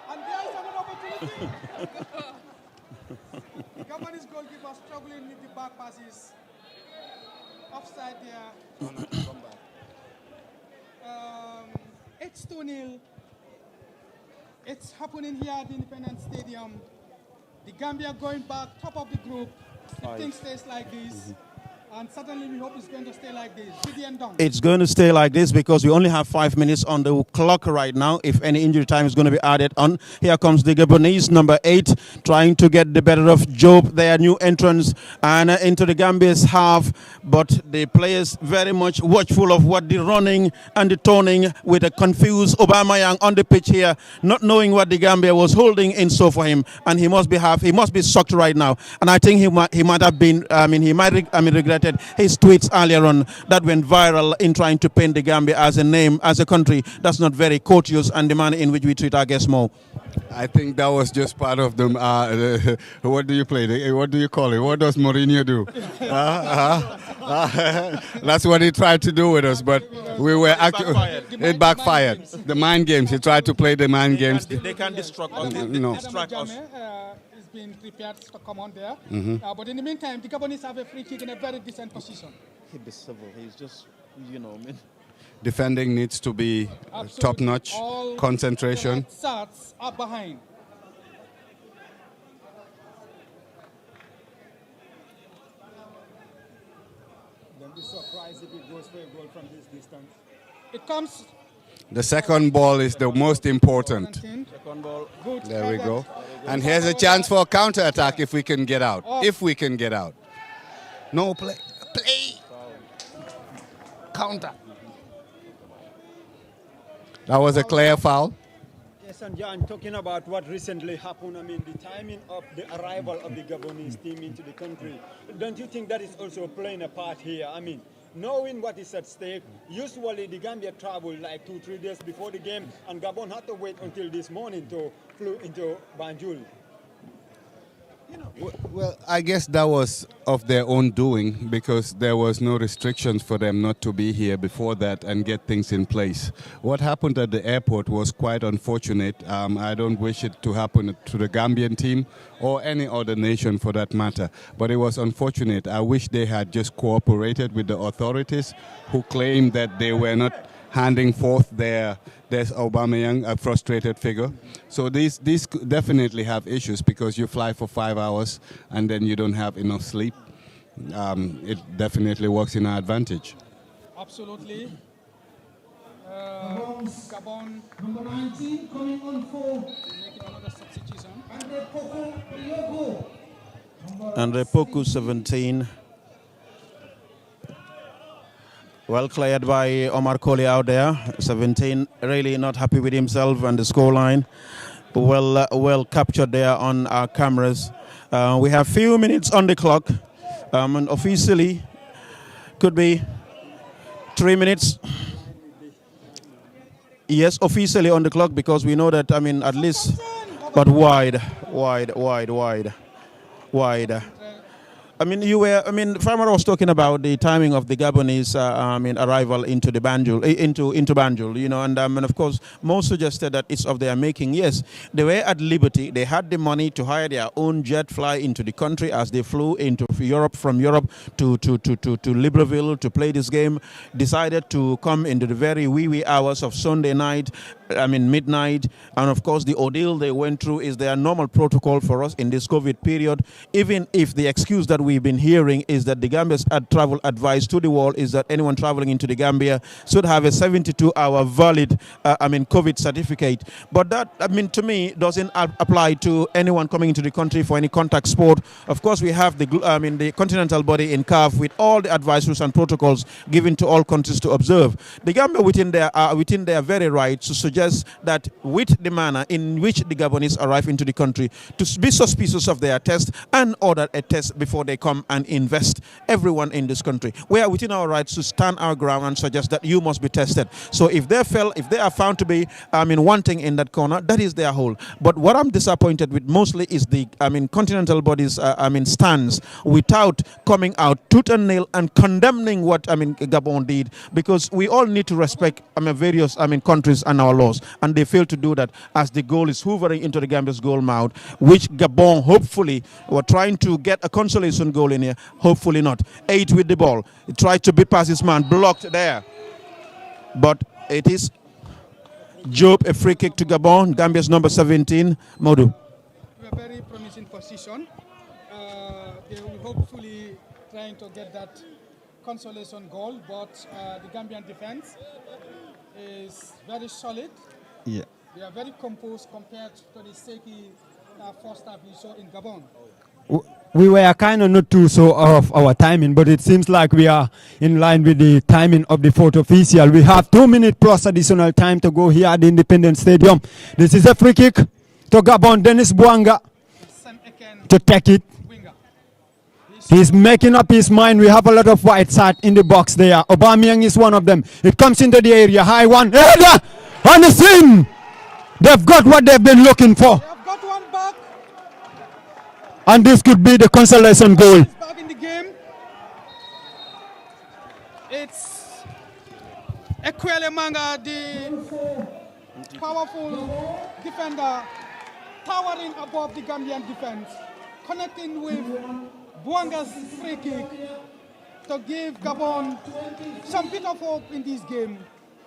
And there is another opportunity. The Gabonese goalkeeper struggling with the back passes. Offside there. It's 2-0. It's happening here at the Independence Stadium. The Gambia going back, top of the group. If things stays like this, and certainly we hope it's going to stay like this. It's going to stay like this because we only have 5 minutes on the clock right now. If any injury time is going to be added on, here comes the Gabonese, number 8, trying to get the better of Job, their new entrance, and into the Gambia's half. But the players very much watchful of what the running and the turning with a confused Aubameyang on the pitch here, not knowing what the Gambia was holding in store for him, and he must be shocked right now. And I think he might have been, regretted his tweets earlier on that went viral in trying to paint the Gambia as a name, as a country that's not very courteous, and the manner in which we treat our guests more. I think that was just part of the what do you play? What do you call it? What does Mourinho do? That's what he tried to do with us, but we were it backfired. The mind games. He tried to play the mind games. They can't distract us. Distract us. Been prepared to come on there. But in the meantime, the Gabonese have a free kick in a very decent position. He's just, defending needs to be top-notch, concentration. Sats are behind. Don't be surprised if it goes for a goal from this distance. It comes. The second ball is the most important. Second ball. Good. There we go. And here's a chance for a counter-attack if we can get out. If we can get out. No play. Counter. That was a clear foul. Yes, and John, talking about what recently happened, the timing of the arrival of the Gabonese team into the country, don't you think that is also playing a part here? Knowing what is at stake, usually the Gambia traveled like 2-3 days before the game, and Gabon had to wait until this morning to flew into Banjul. Well, I guess that was of their own doing because there was no restrictions for them not to be here before that and get things in place. What happened at the airport was quite unfortunate. I don't wish it to happen to the Gambian team or any other nation for that matter, but it was unfortunate. I wish they had just cooperated with the authorities who claimed that they were not handing forth there's Aubameyang, a frustrated figure. So these definitely have issues because you fly for 5 hours and then you don't have enough sleep. It definitely works in our advantage. Absolutely. Gabon. Number 19 coming on for Making another substitution. Andre Poku, 17. Well cleared by Omar Colley out there. 17, really not happy with himself and the scoreline. Well captured there on our cameras. We have few minutes on the clock. And officially, could be 3 minutes. Yes, officially on the clock because we know that, at least, but wide. Farmer was talking about the timing of the Gabonese, arrival into the Banjul, into Banjul, and of course, most suggested that it's of their making. Yes, they were at liberty. They had the money to hire their own jet, fly into the country as they flew into Europe, from Europe to Libreville to play this game. Decided to come into the very wee hours of Sunday night midnight. And of course, the ordeal they went through is their normal protocol for us in this COVID period. Even if the excuse that we've been hearing is that the Gambia's travel advice to the world is that anyone traveling into the Gambia should have a 72-hour valid, COVID certificate. But that, to me, doesn't apply to anyone coming into the country for any contact sport. Of course, we have the continental body in CAF with all the advisories and protocols given to all countries to observe. The Gambia within their very right to suggest that with the manner in which the Gabonese arrive into the country, to be suspicious of their test and order a test before they come and invest everyone in this country. We are within our rights to stand our ground and suggest that you must be tested. So if they are found to be wanting in that corner, that is their whole. But what I'm disappointed with mostly is the continental bodies stance without coming out tooth and nail and condemning what Gabon did, because we all need to respect various countries and our laws, and they fail to do that as the goal is hoovering into the Gambia's goal mouth, which Gabon hopefully were trying to get a consolation goal in here. Hopefully not. 8 with the ball. He tried to beat past his man, blocked there, but it is Job, a free kick to Gabon, Gambia's number 17, Modu. A very promising position. They will hopefully trying to get that consolation goal, but the Gambian defense is very solid. Yeah. They are very composed compared to the shaky first half we saw in Gabon. We were kind of not too so of our timing, but it seems like we are in line with the timing of the fourth official. We have 2 minutes plus additional time to go here at the Independence Stadium. This is a free kick to Gabon. Dennis Bouanga to take it. He's making up his mind. We have a lot of white sat in the box there. Aubameyang is one of them. It comes into the area. High one. Header on the scene. They've got what they've been looking for. They have got one back. And this could be the consolation goal. Back in the game. It's Ekwele Manga, the powerful defender, towering above the Gambian defense, connecting with Bouanga's free kick to give Gabon some bit of hope in this game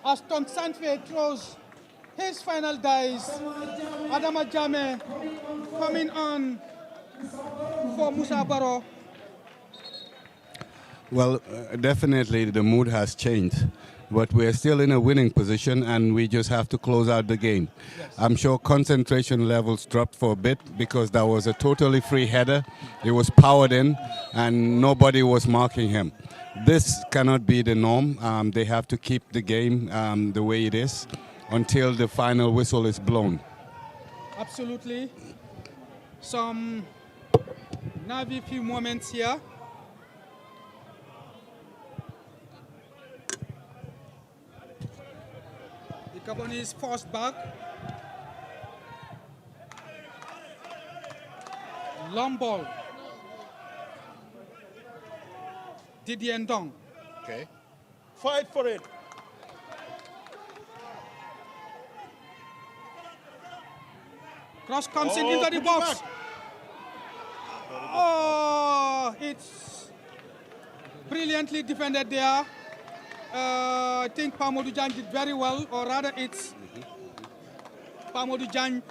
as Tom Sanfe throws his final dice. Adama Jame coming on for Musa Barrow. Well, definitely the mood has changed, but we're still in a winning position and we just have to close out the game. Yes. I'm sure concentration levels dropped for a bit because that was a totally free header. It was powered in and nobody was marking him. This cannot be the norm. They have to keep the game the way it is until the final whistle is blown. Absolutely. Some nervy few moments here. The Gabonese forced back. Long ball. Didier Ndong. Okay. Fight for it. Cross comes in into the box. Oh, it's brilliantly defended there. I think Pamodu Jan did very well, or rather it's Pamodu Jan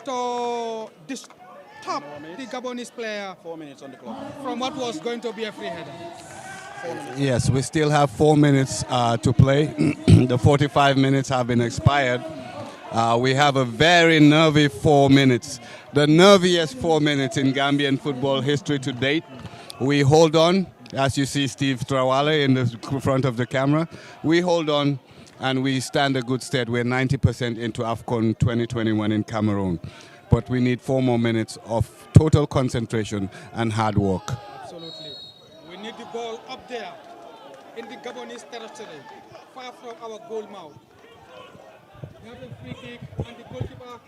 to stop the Gabonese player 4 minutes on the clock from what was going to be a free header. Yes, we still have 4 minutes to play. The 45 minutes have been expired. We have a very nervy 4 minutes. The nerviest 4 minutes in Gambian football history to date. We hold on, as you see Steve Trawale in the front of the camera. We hold on and we stand a good stead. We're 90% into Afcon 2021 in Cameroon. But we need 4 more minutes of total concentration and hard work. Absolutely. We need the ball up there in the Gabonese territory, far from our goal mouth. We have a free kick and the goalkeeper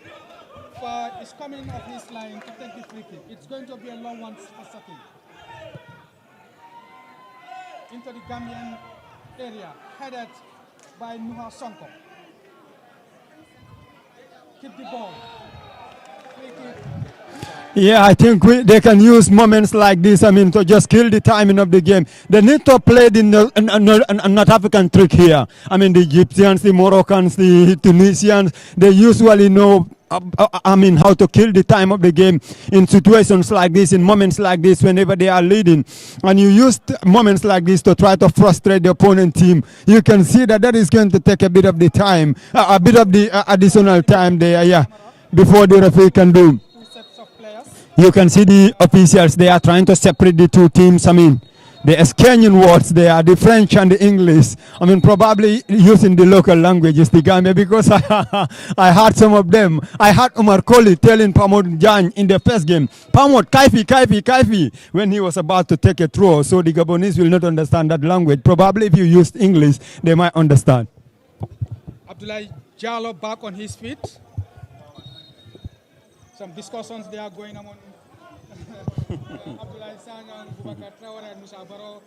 is coming off his line to take the free kick. It's going to be a long one for Saki. Into the Gambian area, headed by Nuha Sonko. Keep the ball. Free kick. Yeah, I think they can use moments like this, to just kill the timing of the game. They need to play the North African trick here. The Egyptians, the Moroccans, the Tunisians, they usually know, how to kill the time of the game in situations like this, in moments like this, whenever they are leading. And you use moments like this to try to frustrate the opponent team. You can see that is going to take a bit of the time, a bit of the additional time there, before the referee can do. You can see the officials, they are trying to separate the two teams. The Escanian words, they are the French and the English. Probably using the local languages, the Gambia, because I heard some of them. I heard Omar Koli telling Pamod Jan in the first game, Pamod, Kaifi, when he was about to take a throw. So the Gabonese will not understand that language. Probably if you used English, they might understand. Abdoulaye Diallo back on his feet. Some discussions they are going on. Abdoulaye Sanyang, Boubacar Traoré, and Moussa Baro.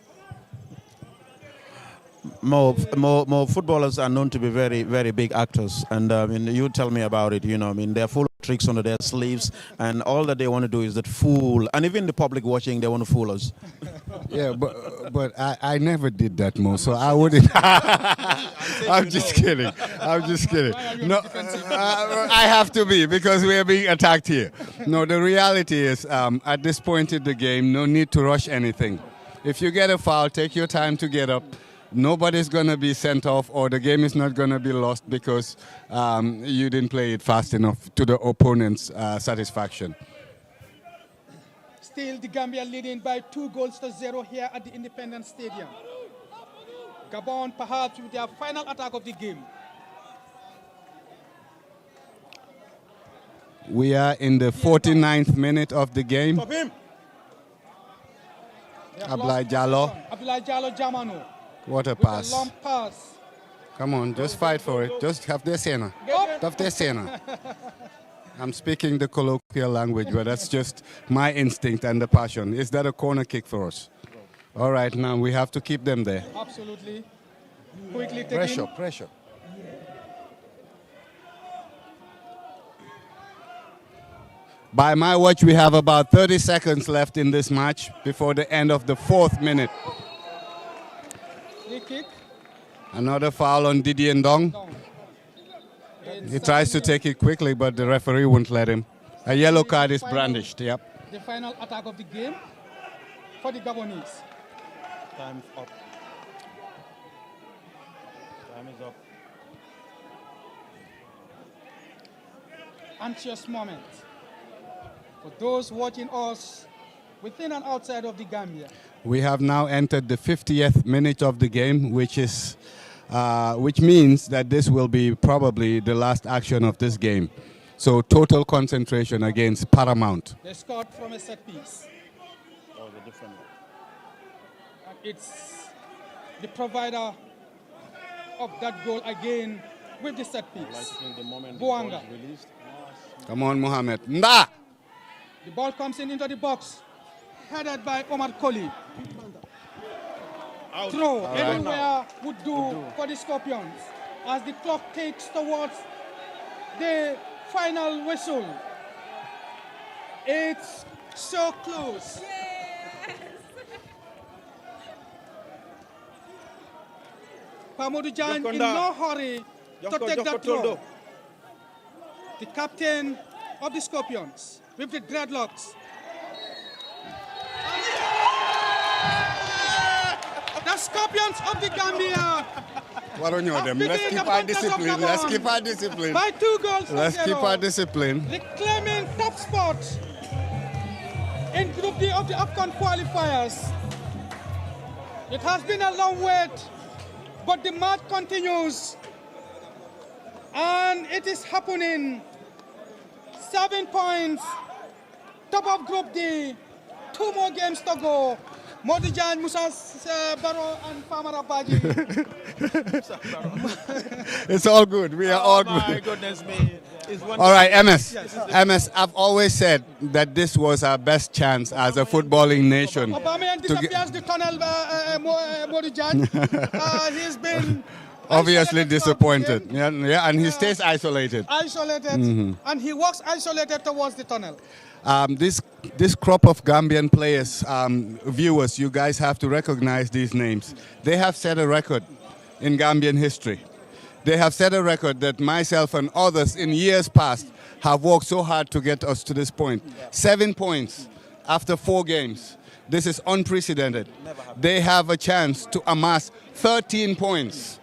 More footballers are known to be very, very big actors, and you tell me about it. They're full of tricks under their sleeves, and all that they want to do is that fool. And even the public watching, they want to fool us. Yeah, but I never did that, Mo, so I wouldn't. I'm just kidding. No, I have to be, because we are being attacked here. No, the reality is, at this point in the game, no need to rush anything. If you get a foul, take your time to get up. Nobody's going to be sent off, or the game is not going to be lost because you didn't play it fast enough to the opponent's satisfaction. Still, the Gambia leading by 2-0 here at the Independence Stadium. Gabon perhaps with their final attack of the game. We are in the 49th minute of the game. Abdoulaye Diallo Jamano. What a pass. Long pass. Come on, just fight for it. Just have the cena. I'm speaking the colloquial language, but that's just my instinct and the passion. Is that a corner kick for us? All right, now we have to keep them there. Absolutely. Quickly taking. Pressure. By my watch, we have about 30 seconds left in this match before the end of the 4th minute. Free kick. Another foul on Didier Ndong. He tries to take it quickly, but the referee won't let him. A yellow card is brandished, yep. The final attack of the game for the Gabonese. Time's up. Time is up. Anxious moment for those watching us within and outside of the Gambia. We have now entered the 50th minute of the game, which means that this will be probably the last action of this game. So total concentration against Paramount. They scored from a set piece. That was a different one. And it's the provider of that goal again with the set piece. Boanga. Come on, Mohamed. Nda! The ball comes into the box. Headed by Omar Koli. Throw everywhere would do for the Scorpions as the clock takes towards the final whistle. It's so close. Yes. Pamodu Jan in no hurry to take that throw. The captain of the Scorpions with the dreadlocks. The Scorpions of the Gambia. Let's keep our discipline. Let's keep our discipline. By 2 goals to Let's 0. keep our discipline. Reclaiming top spot in Group D of the Afcon qualifiers. It has been a long wait, but the match continues. And it is happening. 7 points. Top of Group D. 2 more games to go. Modijan, Musa Baro, and Famara Baji. It's all good. We are all good. My goodness me. All right, MS. MS, I've always said that this was our best chance as a footballing nation. Obama disappears the tunnel, Modijan. He's been obviously disappointed. Yeah, and he stays isolated. And he walks isolated towards the tunnel. This crop of Gambian players, viewers, you guys have to recognize these names. They have set a record in Gambian history. They have set a record that myself and others in years past have worked so hard to get us to this point. 7 points after 4 games. This is unprecedented. They have a chance to amass 13 points,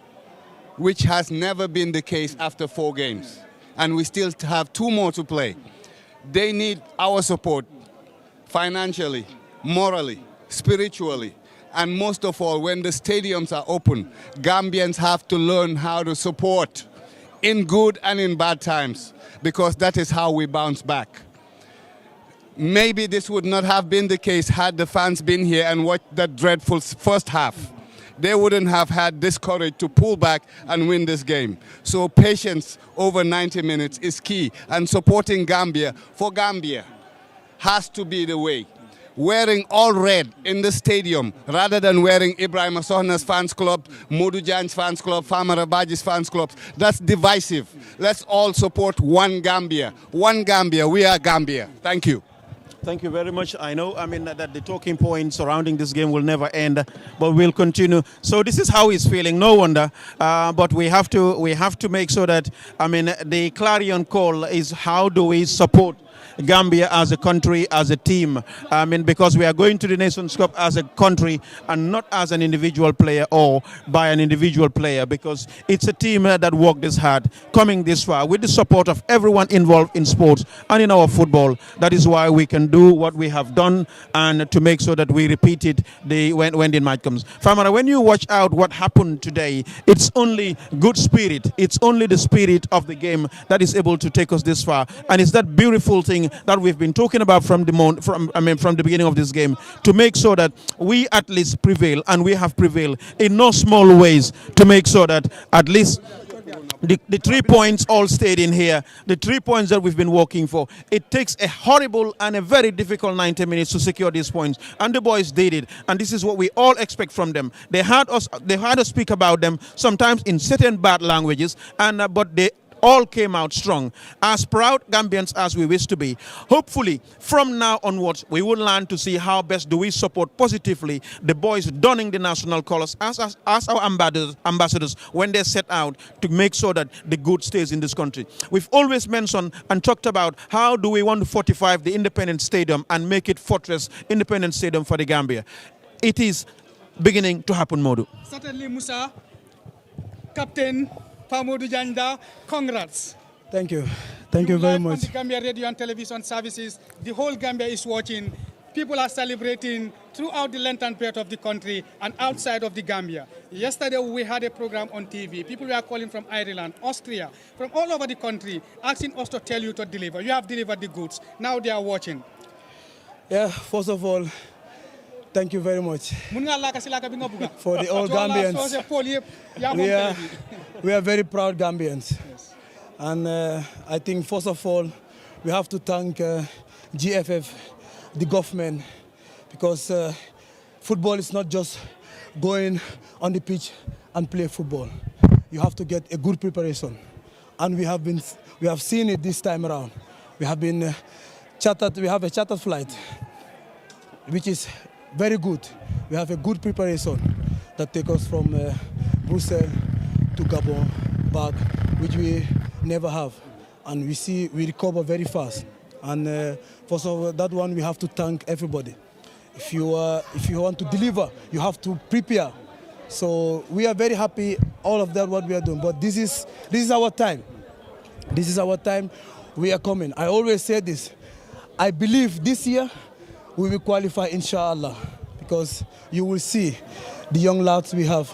which has never been the case after 4 games. And we still have 2 more to play. They need our support financially, morally, spiritually, and most of all, when the stadiums are open, Gambians have to learn how to support in good and in bad times, because that is how we bounce back. Maybe this would not have been the case had the fans been here and watched that dreadful first half. They wouldn't have had this courage to pull back and win this game. So patience over 90 minutes is key, and supporting Gambia for Gambia has to be the way. Wearing all red in the stadium rather than wearing Ibrahim Sohna's fans club, Modu Jan's fans club, Famara Baji's fans club, that's divisive. Let's all support one Gambia. One Gambia, we are Gambia. Thank you. Thank you very much. I know, that the talking points surrounding this game will never end, but we'll continue. So this is how he's feeling. No wonder. But we have to make sure that, the clarion call is how do we support Gambia as a country, as a team. Because we are going to the Nations Cup as a country and not as an individual player or by an individual player, because it's a team that worked this hard, coming this far with the support of everyone involved in sports and in our football. That is why we can do what we have done, and to make sure that we repeat it when the night comes. Famara, when you watch out what happened today, it's only good spirit. It's only the spirit of the game that is able to take us this far, and it's that beautiful thing that we've been talking about from the beginning of this game, to make sure that we at least prevail, and we have prevailed in no small ways to make sure that at least the 3 points all stayed in here. The 3 points that we've been working for. It takes a horrible and a very difficult 90 minutes to secure these points, and the boys did it. And this is what we all expect from them. They had us speak about them sometimes in certain bad languages, but they all came out strong, as proud Gambians as we wish to be. Hopefully, from now onwards, we will learn to see how best do we support positively the boys donning the national colors as our ambassadors when they set out to make sure that the good stays in this country. We've always mentioned and talked about how do we want to fortify the Independence Stadium and make it Fortress Independence Stadium for the Gambia. It is beginning to happen, Modu. Certainly, Musa, Captain Pamodu Janda, congrats. Thank you. Thank you very much. On the Gambia radio and television services, the whole Gambia is watching. People are celebrating throughout the length and breadth of the country and outside of the Gambia. Yesterday we had a program on TV. People were calling from Ireland, Austria, from all over the country, asking us to tell you to deliver. You have delivered the goods. Now they are watching. Yeah, first of all, thank you very much for the all Gambians. We are very proud Gambians. Yes. And I think first of all, we have to thank GFF, the government, because football is not just going on the pitch and play football. You have to get a good preparation. And we have seen it this time around. We have been we have a chartered flight, which is very good. We have a good preparation that takes us from Brussels to Gabon back, which we never have. And we recover very fast. And for that one, we have to thank everybody. If you want to deliver, you have to prepare. So we are very happy, all of that, what we are doing. But this is our time. This is our time. We are coming. I always say this. I believe this year we will qualify, inshallah, because you will see the young lads we have,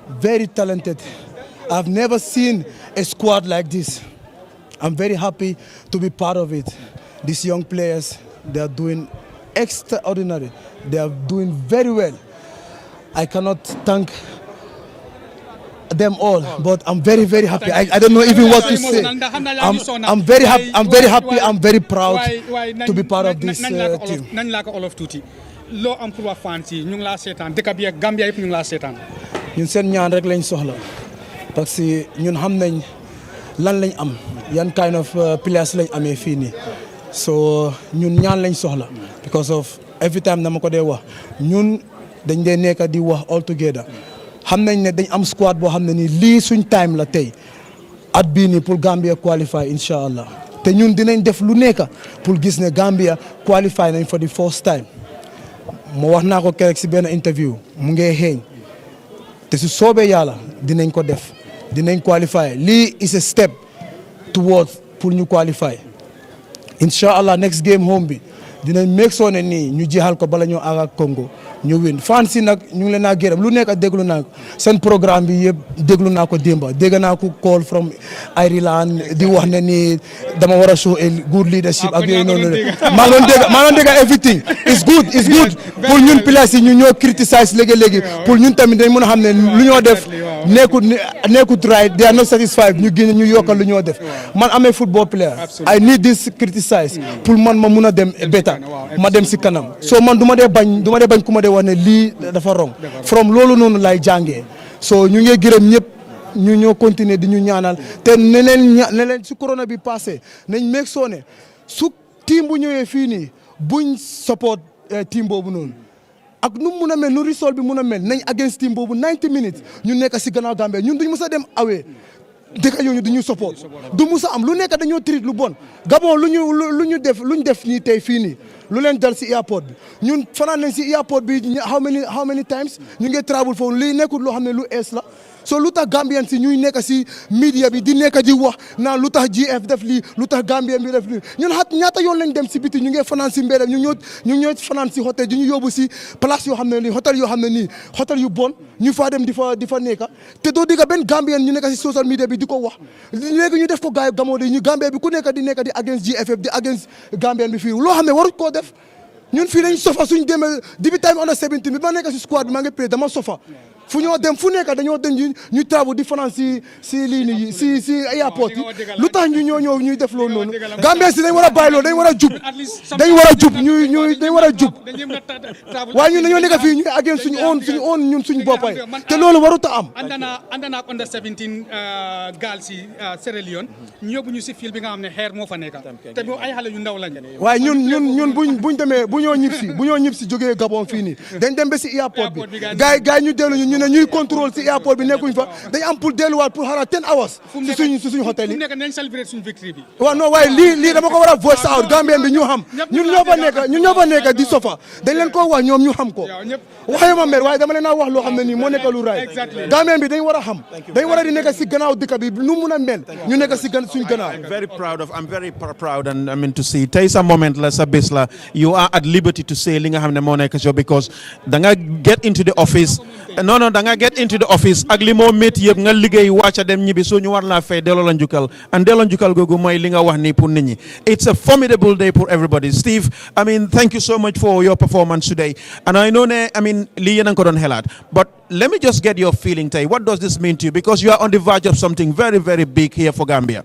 very talented. I've never seen a squad like this. I'm very happy to be part of it. These young players, they are doing extraordinary. They are doing very well. I cannot thank them all, but I'm very, very happy. I don't know even what to say. I'm very happy. I'm very happy. I'm very proud to be part of this team. Lo am pour fancy ñu ngi la sétane dëkk bi ak Gambia yëpp ñu ngi la sétane ñun seen ñaan rek lañ soxla parce que ñun xam nañ lan lañ am yan kind of players lañ amee fii nii so ñun ñaan lañ soxla because of every time dama ko dee wax ñun dañ dee nekk di wax all together xam nañ ne dañ am squad boo xam ne nii lii suñ time la tey at bii nii pour Gambia qualify incha allah te ñun dinañ def lu nekk pour gis ne Gambia qualify nañ for the first time moo wax naa ko keroog si benn interview mu ngi xeeñ te su soobee yàlla dinañ ko def dinañ qualify lii is a step towards pour ñu qualify incha allah next game home bi dinañ make sure ne nii ñu jeexal ko bala ñoo àgg ak Congo ñu win fan si nag ñu ngi leen a gërëm lu nekk déglu naa ko seen programme bi yëpp déglu naa ko démba dégg naa ko call from Ireland di wax ne nii dama war a show a good leadership ak yooyu noonu maa ngi doon dégg everything it's good pour ñun players yi ñu ñoo criticize léegi pour ñun tamit dañ mën a xam ne lu ñoo def nekkut right they are not satisfied ñu génn ñu yokkal lu ñoo def man amee football player I need this criticize pour man ma mun a dem beta ma dem si kanam so man du ma dee bañ ku ma dee wax ne lii dafa wrong from loolu noonu lay jàngee so ñu ngi gërëm ñëpp ñu ñoo continuer di ñu ñaanal te ne leen su corona bi passé nañ meeg soo ne su team bu ñëwee fii nii buñ support team boobu noonu ak nu mun a mel nu result bi mun a mel nañ against team boobu 90 minutes ñu nekk si gannaaw Gambie ñun duñ mës a dem awee dëkk yooyu du ñu support du mus a am lu nekk dañoo treat lu bon Gabon luñ def nii tey fii nii lu leen dal si airport bi ñun fanaan nañ si airport bi how many times ñu ngi travel foofu lii nekkul loo xam ne lu ees la so lu tax Gambien si ñuy nekk si media bi di nekk di wax naan lu tax GF def lii lu tax Gambien bi def lii ñun ñaata yoon lañ dem si biti ñu ngi fanaan si mbedam ñu ñoo fanaan si hôtel di ñu yóbbu si place yoo xam ne nii hôtel yoo xam ne nii hôtel yu bon ñu faa dem di fa nekk te doo digga benn Gambien ñu nekk si social media bi di ko wax léegi ñu def ko gaay gamoo de ñu Gambien bi ku nekk di against GFF di against Gambien bi fii loo xam ne waru koo def ñun fii dañ sofa suñ demee depuis time under 17 bi ma nekk si squad bi maa ngi play dama sofa fu ñoo dem fu nekk dañoo dem ñu travel di fanaan si lii nii si airport yi lu tax ñu ñëw ñuy def loolu noonu Gambien si dañ war a bàyyi loolu dañ war a jub dañ war a jub waaye ñun dañoo nekk fii ñu ageen suñu oon ñun suñu boppay te loolu warut a am àndanaak under 17 gaal si Sierra Leone ñu yóbbu ñu si fil bi nga xam ne xeer moo fa nekk te boobu ay xale yu ndaw lañ waaye ñun buñ demee bu ñoo ñib si jógee Gabon fii nii dañ dem ba si airport bi gaay ñu dellu ñu ne ñuy contrôle si airport bi nekkuñ fa dañ am pour delluwaat pour xalaat 10 hours si suñu hôtel yi nañ célébrer suñu victory bi waaw non waaye lii dama ko war a voice out Gambien bi ñu xam ñun ñoo fa nekk di sofa dañ leen ko wax ñoom ñu xam ko waxee ma mer waaye dama leen a wax loo xam ne nii moo nekk lu raay Gambien bi dañ war a xam dañ war a di nekk si gannaaw dëkk bi nu mun a mel ñu nekk si suñu gannaaw I'm very proud and I mean to see tey sa moment la sa bés la you are at liberty to say li nga xam ne moo nekk so because da nga get into the office da nga get into the office ak li moo métti yëpp nga liggéey wàcca dem ñibbi soo ñu war laa fay delloo la njukkal and delloo njukkal googu mooy li nga wax nii pour nit ñi it's a formidable day for everybody Steve I mean thank you so much for your performance today and I know ne I mean lii yéen a ko doon xelaat but let me just get your feeling tey what does this mean to you because you are on the verge of something very very big here for Gambia.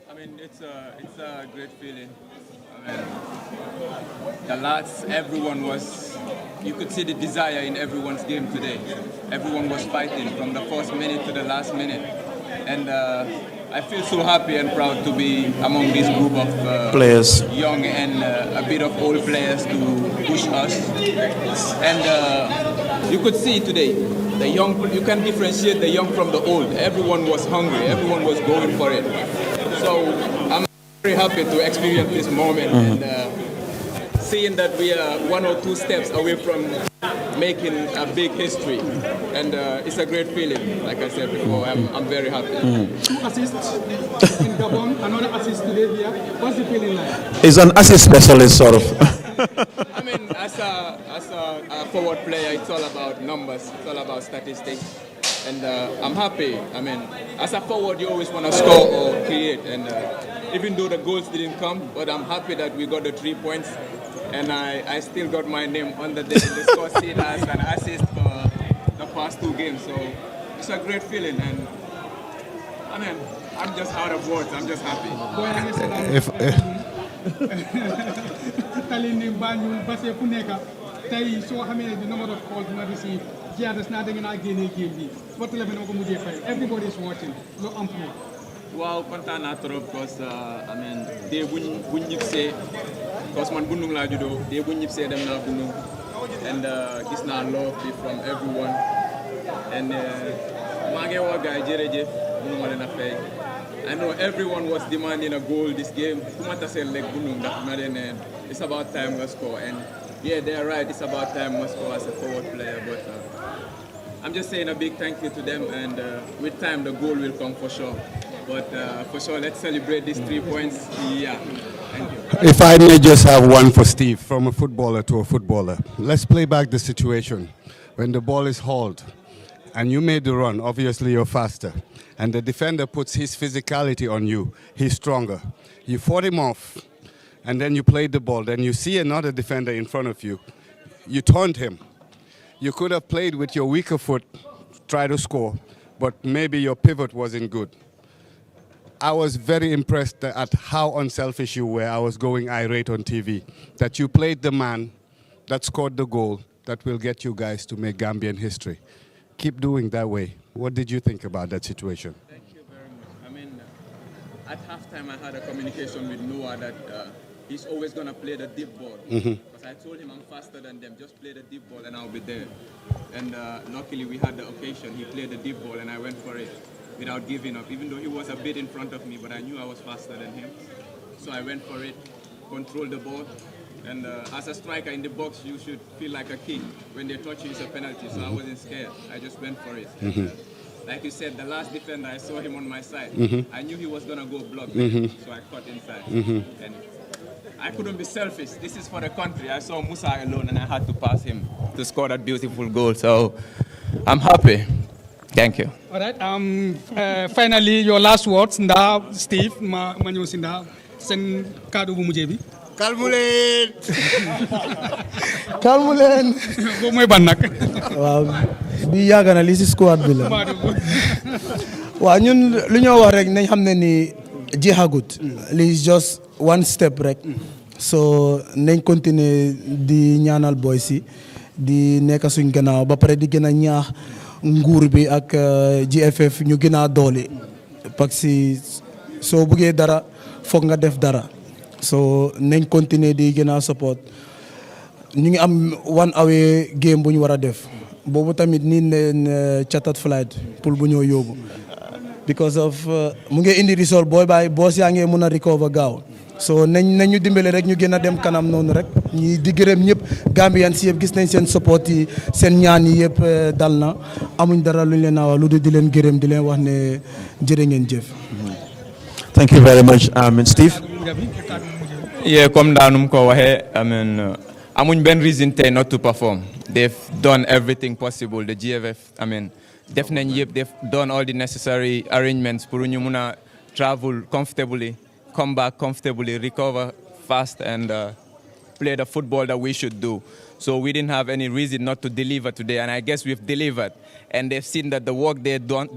I mean it's a great feeling. I mean the lads everyone was you could see the desire in everyone's game today. Everyone was fighting from the first minute to the last minute. And I feel so happy and proud to be among this group of players, young and a bit of old players to push us. And you could see today, the young, you can differentiate the young from the old. Everyone was hungry, everyone was going for it. So I'm very happy to experience this moment and seeing that we are 1 or 2 steps away from making a big history, and it's a great feeling. Like I said before, I'm very happy. 2 assists in Gabon, another assist today here. What's the feeling like? He's an assist specialist, sort of. I mean, as a forward player, it's all about numbers. It's all about statistics, and I'm happy. I mean, as a forward, you always want to score or create, and even though the goals didn't come, but I'm happy that we got the 3 points. And I still got my name on the score sheet as an assist for the past 2 games. So it's a great feeling. And I mean, I'm just out of words. I'm just happy. Everybody's watching. Wow, kontaan naa trop because I mean dee buñ ñibbisee because man Bundung laa juddoo dee buñ ñibbisee dem naa Bundung and gis naa love bi from everyone and maa ngi woo gars yi jërëjëf mënuma leen a fay. I know everyone was demanding a goal this game. Kuma taseel like Bundung ndax ma leen ne it's about time we score and yeah they're right, it's about time we score as a forward player but I'm just saying a big thank you to them and with time the goal will come for sure. But for sure, let's celebrate these 3 points. Yeah, thank you. If I may just have one for Steve, from a footballer to a footballer. Let's play back the situation. When the ball is hauled and you made the run, obviously you're faster. And the defender puts his physicality on you. He's stronger. You fought him off and then you played the ball. Then you see another defender in front of you. You taunt him. You could have played with your weaker foot, try to score, but maybe your pivot wasn't good. I was very impressed at how unselfish you were. I was going irate on TV. That you played the man that scored the goal that will get you guys to make Gambian history. Keep doing that way. What did you think about that situation? Thank you very much. I mean, at halftime I had a communication with Noah that he's always going to play the deep ball. Because I told him I'm faster than them. Just play the deep ball and I'll be there. And luckily we had the occasion. He played the deep ball and I went for it without giving up, even though he was a bit in front of me, but I knew I was faster than him. So I went for it, controlled the ball, and as a striker in the box, you should feel like a king. When they touch you, it's a penalty, so I wasn't scared. I just went for it. Like you said, the last defender, I saw him on my side. I knew he was going to go block, so I cut inside. And I couldn't be selfish. This is for the country. I saw Musa alone, and I had to pass him to score that beautiful goal. So I'm happy. Thank you. All right. Finally, your last words, Nda, Steve, ma ñëw si Nda, seen kaddu bu mujjee bi. Calme leen. calme leen. Boobu mooy ban nag. waaw bi yàgg na li si squad bi la. waaw ñun lu ñoo wax rek nañ xam ne ni jeexagut. li is just one step rek. so nañ continuer di ñaanal boys yi di nekk suñ gannaaw ba pare di gën a ñaax nguur bi ak GFF ñu gën a doole parce que soo buggee dara foog nga def dara so nañ continuer di gën a support ñu ngi am one away game bu ñu war a def boobu tamit nii leen chartered flight pour bu ñoo yóbbu because of mu ngi indi result booy bàyyi boos yaa ngi mën a recover gaaw so nañu dimbale rek ñu gën a dem kanam noonu rek ñi di gërëm ñëpp Gambian si yëpp gis nañ seen support yi seen ñaan yi yëpp dal na amuñ dara luñ leen a wax lu dul di leen gërëm di leen wax ne jërë ngeen jëf. Thank you very much, Steve. Yeah, comme daanum ko waxee, I mean, amuñ benn reason tey not to perform. They've done everything possible. The GFF, I mean, def nañ yëpp, they've done all the necessary arrangements pour ñu mun a travel comfortably, come back comfortably, recover fast, and play the football that we should do. So we didn't have any reason not to deliver today, and I guess we've delivered. And they've seen that the work they've done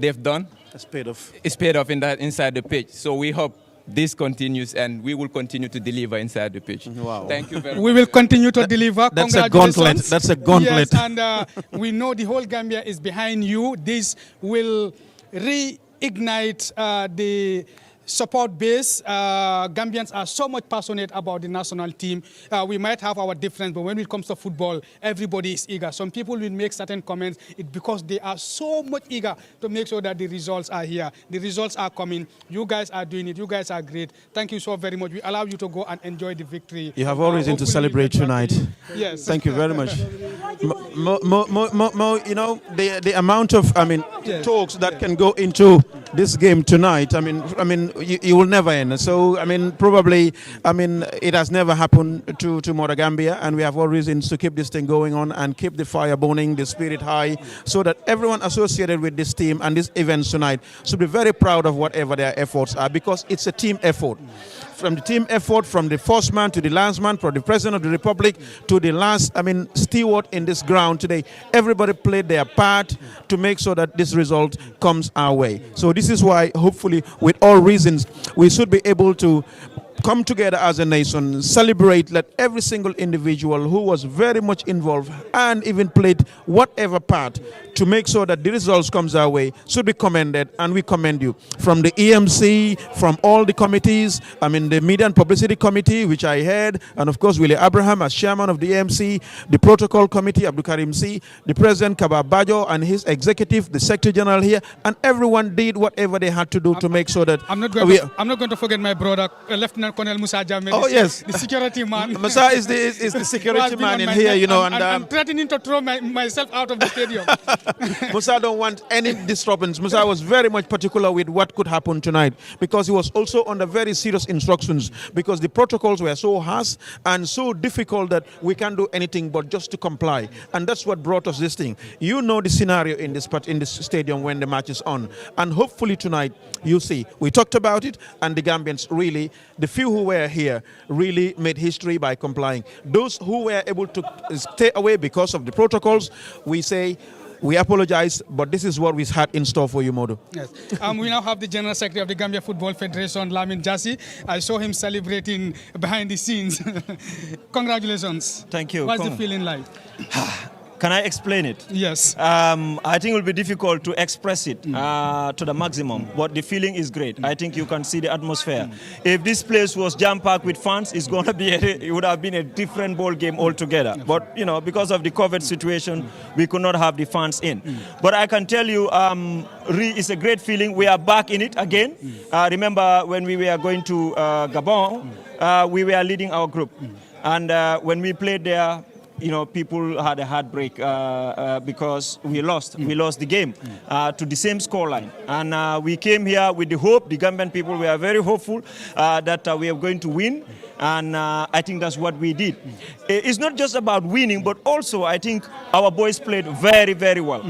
It's paid off. It's paid off inside the pitch. So we hope this continues, and we will continue to deliver inside the pitch. Wow. Thank you very much. We will continue to deliver. That's a gauntlet. That's a gauntlet. Yes, and we know the whole Gambia is behind you. This will reignite the support base. Gambians are so much passionate about the national team. We might have our difference, but when it comes to football, everybody is eager. Some people will make certain comments because they are so much eager to make sure that the results are here. The results are coming. You guys are doing it. You guys are great. Thank you so very much. We allow you to go and enjoy the victory. You have all reason to celebrate tonight. Yes. Thank you very much. You know, the amount of, Yes. talks that can go into this game tonight, you will never end. So, probably, it has never happened to Mother Gambia, and we have all reasons to keep this thing going on and keep the fire burning, the spirit high, so that everyone associated with this team and this event tonight should be very proud of whatever their efforts are, because it's a team effort. From the team effort, from the first man to the last man, from the President of the Republic to the last, steward in this ground today, everybody played their part to make sure that this result comes our way. So this is why, hopefully, with all reasons, we should be able to come together as a nation, celebrate, let every single individual who was very much involved and even played whatever part to make sure that the results comes our way should be commended, and we commend you. From the EMC, from all the committees, I mean the Media and Publicity Committee, which I heard, and of course Willie Abraham as chairman of the EMC, the Protocol Committee, Abdul Karim C, the President Kababajo and his executive, the Secretary General here, and everyone did whatever they had to do to make sure that I'm not going to forget my brother, Lieutenant Colonel Musa Jammeh. Oh yes, the security man. Musa is the security man in here, you know, and I'm threatening to throw myself out of the stadium. Musa don't want any disturbance. Musa was very much particular with what could happen tonight, because he was also under very serious instructions, because the protocols were so harsh and so difficult that we can't do anything but just to comply, and that's what brought us this thing. You know the scenario in this stadium when the match is on, and hopefully tonight you see we talked about it, and the Gambians really, the few who were here, really made history by complying. Those who were able to stay away because of the protocols, we say we apologize, but this is what we had in store for you, Modu. Yes. We now have the General Secretary of the Gambia Football Federation, Lamin Jassi. I saw him celebrating behind the scenes. Congratulations. Thank you. What's the feeling like? Can I explain it? Yes. I think it will be difficult to express it to the maximum, but the feeling is great. I think you can see the atmosphere. If this place was jam-packed with fans, it would have been a different ball game altogether. But, you know, because of the COVID situation, we could not have the fans in. But I can tell you, it's a great feeling. We are back in it again. Remember when we were going to Gabon, we were leading our group. And when we played there, you know, people had a heartbreak because we lost. We lost the game to the same scoreline. And we came here with the hope. The Gambian people were very hopeful that we are going to win. And I think that's what we did. It's not just about winning, but also I think our boys played very, very well.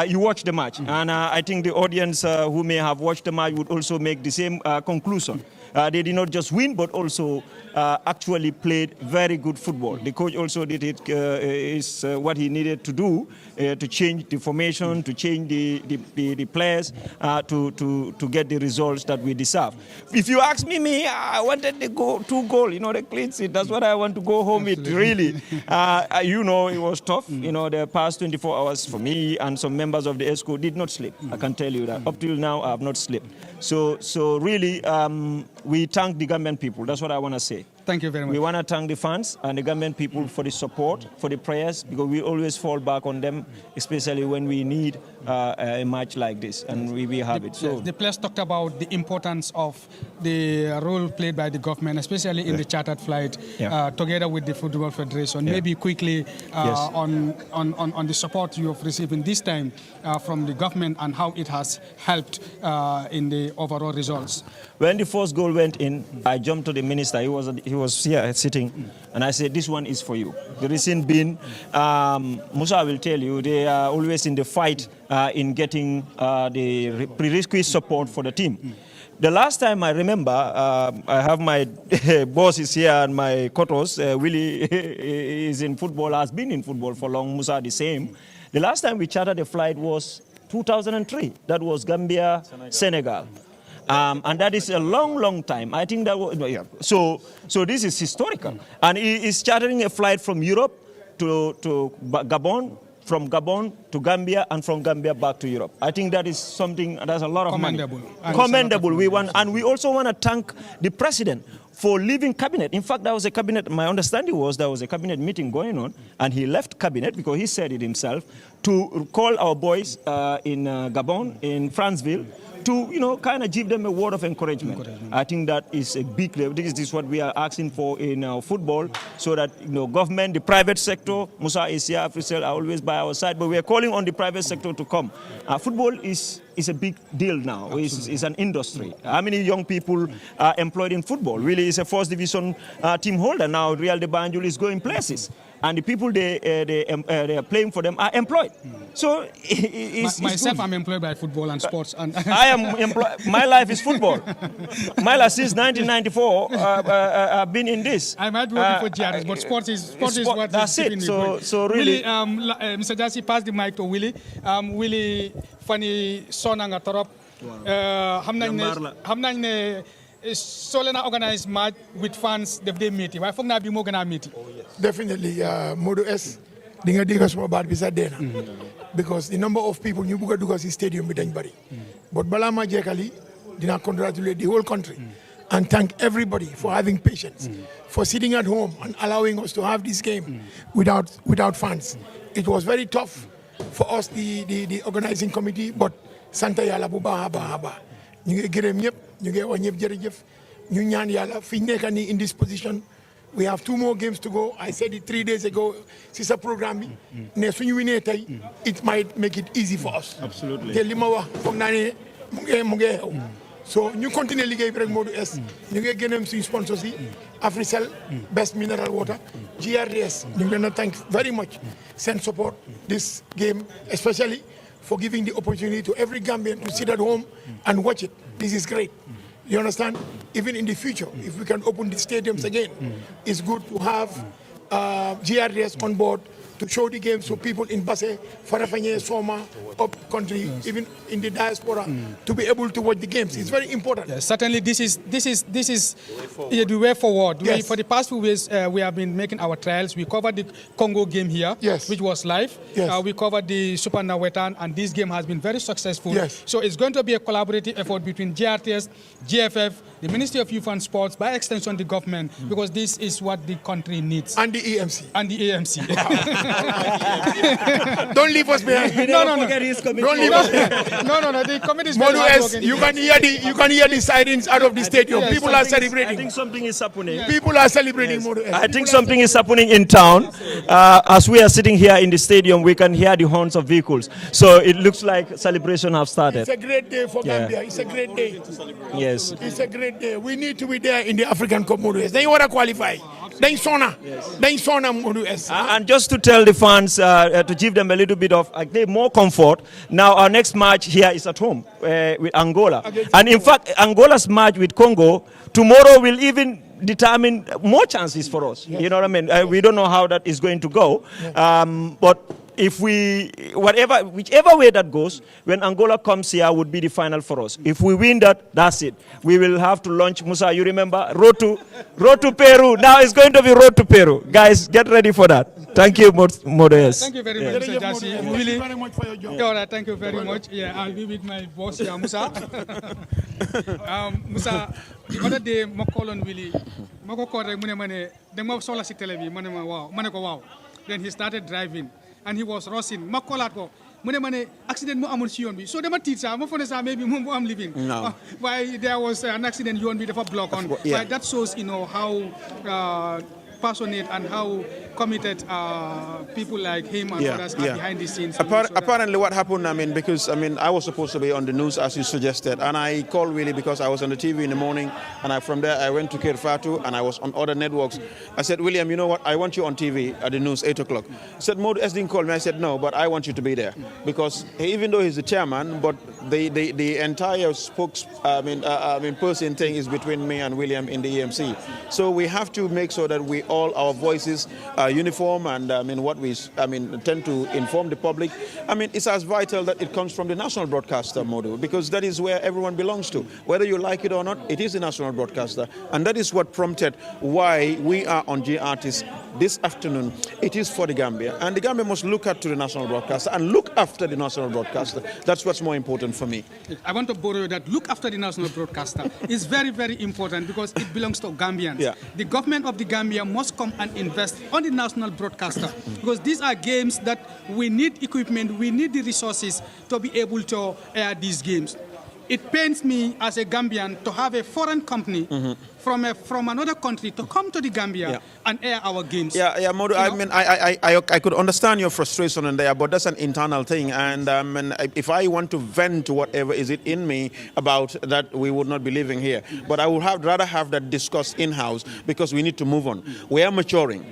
You watched the match. And I think the audience who may have watched the match would also make the same conclusion. They did not just win, but also actually played very good football. The coach also did it, is what he needed to do to change the formation, to change the players, to get the results that we deserve. If you ask me, I wanted the two goal, you know, the clean sheet. That's what I want to go home with, really. You know, it was tough. You know, the past 24 hours for me and some members of the ESCO did not sleep. I can tell you that. Up till now, I have not slept. So really, we thank the Gambian people. That's what I want to say. Thank you very much. We want to thank the fans and the Gambian people for the support, for the prayers, because we always fall back on them, especially when we need a match like this, and we have it. So the players talked about the importance of the role played by the government, especially in the chartered flight, together with the Football Federation. Maybe quickly on the support you have received in this time from the government and how it has helped in the overall results. When the first goal went in, I jumped to the minister. He was here sitting, and I said, "This one is for you." The reason being, Musa will tell you, they are always in the fight in getting the prerequisite support for the team. The last time I remember, I have my bosses here and my kotos. Willie is in football, has been in football for long. Musa the same. The last time we chartered a flight was 2003. That was Gambia, Senegal. And that is a long, long time. I think that was, so this is historical. And he is chartering a flight from Europe to Gabon, from Gabon to Gambia, and from Gambia back to Europe. I think that is something, that's a lot of commendable. Money. Commendable. And we also want to thank the president for leaving cabinet. In fact, that was a cabinet, my understanding was there was a cabinet meeting going on, and he left cabinet, because he said it himself, to call our boys in Gabon, in Franceville, to, you know, kind of give them a word of encouragement. I think that is a big level. This is what we are asking for in football, so that, you know, government, the private sector, Musa is here, Afrisel are always by our side, but we are calling on the private sector to come. Football is a big deal now. It's an industry. How many young people are employed in football? Really, it's a first division team holder now. Real de Banjul is going places. And the people they are playing for them are employed. So myself, I'm employed by football and sports. And I am employed. My life is football. My life since 1994. I've been in this. I might be working for GRS, but sports is what that's it. So really, Mr. Jassi, pass the mic to Willie. Willie, funny son nga torop. Xam nañ ne Solena organized match with fans they meet. Why fogna bi mo gëna meet? Definitely, Modu S. Dinga diga suma baat bi sa dena. Because the number of people ñu bëgg dugg ci stadium bi dañ bari. But bala ma jekali dina congratulate the whole country and thank everybody for having patience, for sitting at home and allowing us to have this game without fans. It was very tough for us, the organizing committee, but Santa Yalla bu baax a baax a baax. Ñu ngi gërëm ñëpp, ñu ngi wax ñëpp jërëjëf. Ñu ñaan Yalla fi nekk ni in this position. We have 2 more games to go. I said it 3 days ago. It's a program. Ne suñu winee tay, it might make it easy for us. Absolutely. Te li ma wax foog naa ne mu ngi xew. So ñu continuer liggéey bi rek Modou S. Ñu ngi gërëm suñu sponsors yi. Africell, Best Mineral Water, GRDS. Ñu ngi leen a thank very much. Send support this game, especially for giving the opportunity to every Gambian to sit at home and watch it. This is great. You understand? Even in the future, if we can open the stadiums again, it's good to have GRDS on board to show the game so people in Basse, Farafanye, Soma, up country, even in the diaspora, to be able to watch the games. It's very important. Yes, certainly, this is the way forward. Yes. For the past few years, we have been making our trials. We covered the Congo game here, yes, which was live. Yes. We covered the Super Nawetan, and this game has been very successful. Yes. So it's going to be a collaborative effort between GRTS, GFF, the Ministry of Youth and Sports, by extension the government, because this is what the country needs. And the EMC. And the AMC. Don't leave us behind. No. Don't leave us behind. No. The committee is Modu S, you can hear the sirens out of the stadium. Yes, People are celebrating. I think something is happening. People are celebrating Modu S. I think something is happening in town. As we are sitting here in the stadium, we can hear the horns of vehicles. So it looks like celebration have started. It's a great day for Gambia. It's a great day. Yes. It's a great day. We need to be there in the African Cup Modu S. Then you want to qualify. Then Sona Modu S. And just to tell the fans, to give them a little bit of more comfort, now our next match here is at home with Angola. And in fact, Angola's match with Congo tomorrow will even determine more chances for us. Yes. You know what I mean? We don't know how that is going to go. But if whichever way that goes, when Angola comes here would be the final for us. If we win that, that's it. We will have to launch, Musa, you remember, road to Peru. Now it's going to be road to Peru. Guys, get ready for that. Thank you, Modes. Thank you very much, Mr. Jassi. Thank you very much for your job. All right, thank you very much. Yeah, I'll be with my boss here, Musa. Musa, the other day, I called on Willie. I called him, I saw the television. Wow. Then he started driving. And he was rushing. Ma call ko mune accident mo amul ci yoon bi. So dama tiit sa mo fone sa maybe mo am living. No. Why there was an accident yoon bi dafa block on. Yeah. Why that shows how passionate and how committed people like him and others are behind the scenes. Apparently what happened, because I was supposed to be on the news as you suggested, and I called Willie because I was on the TV in the morning, and from there I went to Kerfatu and I was on other networks. I said, William, you know what, I want you on TV at the news 8 o'clock. He said, Modu S didn't call me. I said, no, but I want you to be there, because even though he's the chairman, but the entire person thing is between me and William in the EMC. So we have to make sure that all our voices are uniform, and what we tend to inform the public. It's as vital that it comes from the national broadcaster, Modu, because that is where everyone belongs to. Whether you like it or not, it is the national broadcaster, and that is what prompted why we are on GRTS this afternoon. It is for the Gambia, and the Gambia must look up to the national broadcaster and look after the national broadcaster. That's what's more important for me. I want to borrow that. Look after the national broadcaster is very, very important, because it belongs to Gambians. Yeah. The government of the Gambia must come and invest on the national broadcaster, because these are games that we need equipment, we need the resources to be able to air these games. It pains me as a Gambian to have a foreign company from another country to come to the Gambia and air our games. Modu, I could understand your frustration in there, but that's an internal thing. And if I want to vent whatever is it in me about that, we would not be living here. But I would rather have that discussed in-house, because we need to move on. We are maturing.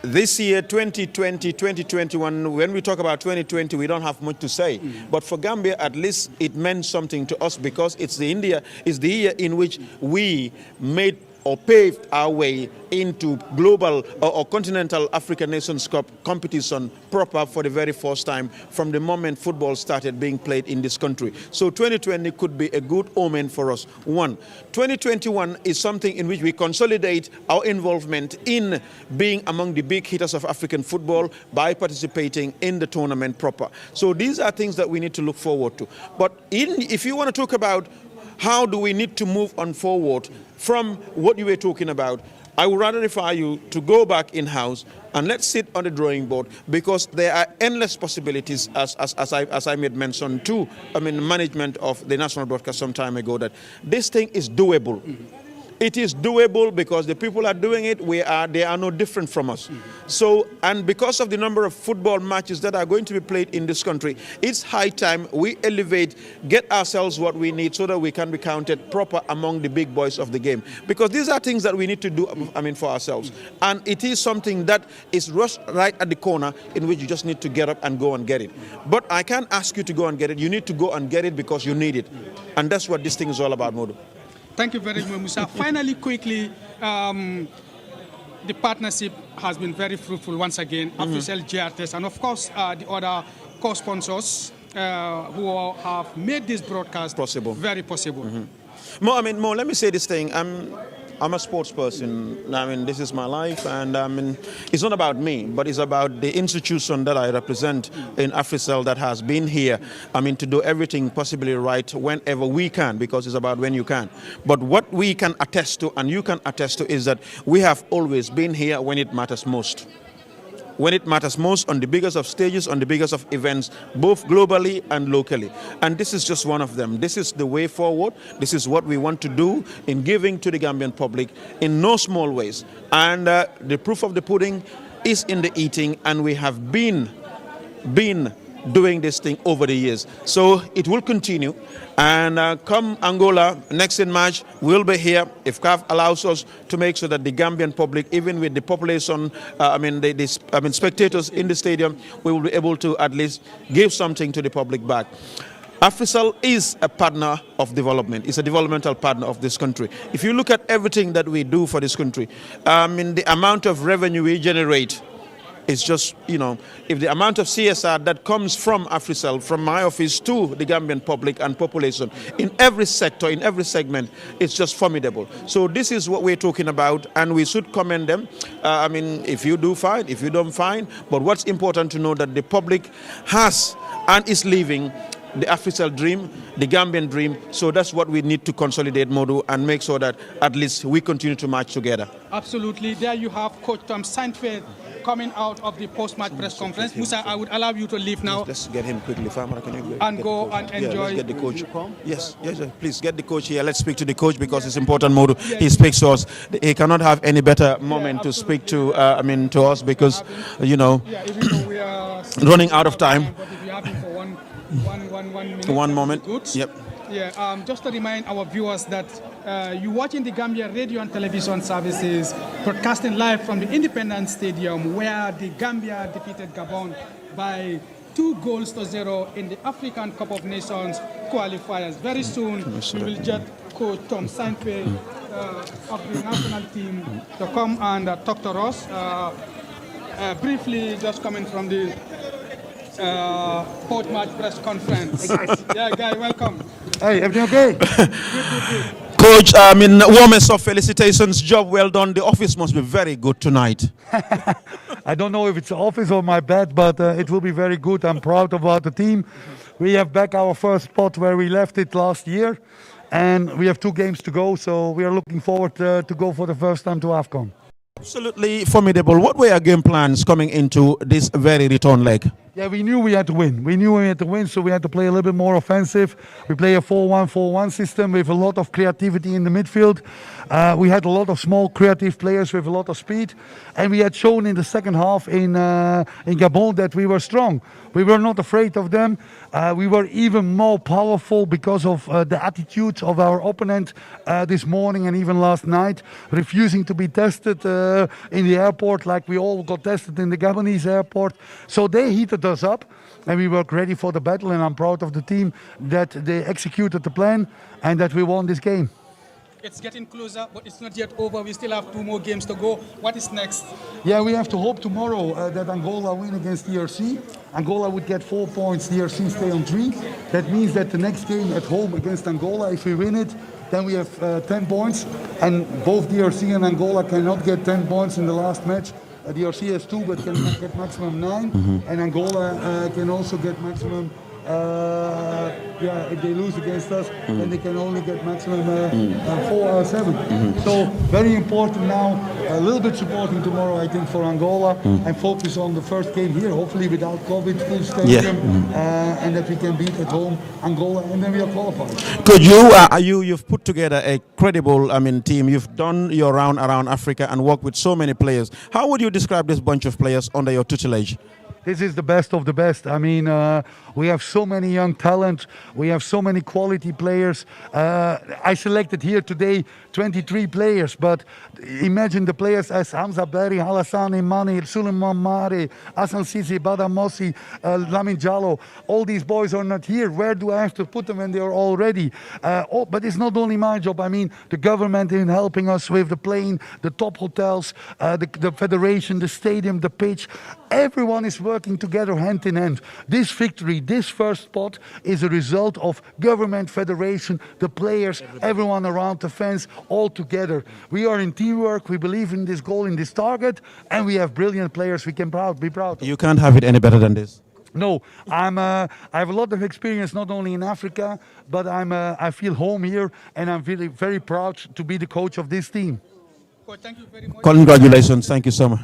This year, 2020, 2021, when we talk about 2020, we don't have much to say. But for Gambia, at least it meant something to us, because it's the year in which we made or paved our way into global or continental African Nations Cup competition proper for the very first time from the moment football started being played in this country. So 2020 could be a good omen for us. 2021 is something in which we consolidate our involvement in being among the big hitters of African football by participating in the tournament proper. So these are things that we need to look forward to. But if you want to talk about how do we need to move on forward from what you were talking about, I would rather refer you to go back in-house and let's sit on the drawing board, because there are endless possibilities, as I made mention to, management of the national broadcast some time ago, that this thing is doable. It is doable because the people are doing it. They are no different from us. So, and because of the number of football matches that are going to be played in this country, it's high time we elevate, get ourselves what we need so that we can be counted proper among the big boys of the game. Because these are things that we need to do, for ourselves. And it is something that is right at the corner in which you just need to get up and go and get it. But I can't ask you to go and get it. You need to go and get it because you need it. And that's what this thing is all about, Modu. Thank you very much, Musa. Finally, quickly, the partnership has been very fruitful once again. Official GRTS and, of course, the other co-sponsors who have made this broadcast very possible. Mo, let me say this thing. I'm a sports person. This is my life, and it's not about me, but it's about the institution that I represent in Africell that has been here. To do everything possibly right whenever we can, because it's about when you can. But what we can attest to, and you can attest to, is that we have always been here when it matters most. When it matters most, on the biggest of stages, on the biggest of events, both globally and locally. And this is just one of them. This is the way forward. This is what we want to do in giving to the Gambian public in no small ways. And the proof of the pudding is in the eating, and we have been doing this thing over the years. So it will continue. And come Angola, next in March, we'll be here, if CAF allows us, to make sure that the Gambian public, even with the population, spectators in the stadium, we will be able to at least give something to the public back. Africell is a partner of development. It's a developmental partner of this country. If you look at everything that we do for this country, the amount of revenue we generate, it's just, if the amount of CSR that comes from Africell, from my office to the Gambian public and population, in every sector, in every segment, it's just formidable. So this is what we're talking about, and we should commend them. If you do, fine. If you don't, fine. But what's important to know that the public has and is living the Africell dream, the Gambian dream. So that's what we need to consolidate, Modu, and make sure that at least we continue to march together. Absolutely. There you have Coach Tom Saintfield coming out of the post-match press conference. Musa, I would allow you to leave now. Let's get him quickly. And go and enjoy. Let's get the coach. Yes, please get the coach here. Let's speak to the coach because it's important, Modu. He speaks to us. He cannot have any better moment to speak to, to us because, even though we are running out of time. But if you have him for one minute. One moment. Good. Yep. Yeah, just to remind our viewers that you're watching the Gambia radio and television services broadcasting live from the Independence Stadium, where the Gambia defeated Gabon by 2-0 in the African Cup of Nations qualifiers. Very soon, we will get Coach Tom Saintfield of the national team to come and talk to us. Briefly, just coming from the post-match press conference. Yeah, Guy, welcome. Hey, everything okay? Good. Coach, warmest of felicitations. Job well done. The office must be very good tonight. I don't know if it's the office or my bed, but it will be very good. I'm proud about the team. We have back our first spot where we left it last year, and we have 2 games to go, so we are looking forward to go for the first time to Afcon. Absolutely formidable. What were your game plans coming into this very return leg? Yeah, we knew we had to win. So we had to play a little bit more offensive. We play a 4-1-4-1 system with a lot of creativity in the midfield. We had a lot of small creative players with a lot of speed. And we had shown in the second half in Gabon that we were strong. We were not afraid of them. We were even more powerful because of the attitude of our opponent this morning and even last night, refusing to be tested in the airport like we all got tested in the Gabonese airport. So they heated us up and we were ready for the battle, and I'm proud of the team that they executed the plan and that we won this game. It's getting closer, but it's not yet over. We still have 2 more games to go. What is next? Yeah, we have to hope tomorrow that Angola win against DRC. Angola would get 4 points, DRC stay on 3. That means that the next game at home against Angola, if we win it, then we have 10 points. And both DRC and Angola cannot get 10 points in the last match. DRC has 2, but can get maximum 9. And Angola can also get maximum if they lose against us, then they can only get maximum 4 or 7. So very important now, a little bit supporting tomorrow, I think, for Angola, and focus on the first game here, hopefully without COVID, full stadium, and that we can beat at home Angola, and then we are qualified. Could you've put together a credible, team. You've done your round around Africa and worked with so many players. How would you describe this bunch of players under your tutelage? This is the best of the best. We have so many young talent. We have so many quality players. I selected here today 23 players, but imagine the players as Hamza Berry, Halassane Mane, Suleiman Mare, Hassan Sisi, Badamossi, Lamin Jallo. All these boys are not here. Where do I have to put them when they are all ready? But it's not only my job. The government in helping us with the plane, the top hotels, the federation, the stadium, the pitch. Everyone is working together hand in hand. This victory, this first spot is a result of government, federation, the players, everyone around the fence, all together. We are in teamwork, we believe in this goal, in this target, and we have brilliant players we can be proud of. You can't have it any better than this. No, I have a lot of experience not only in Africa, but I feel home here, and I'm really very proud to be the coach of this team. Coach, thank you very much. Congratulations, thank you so much.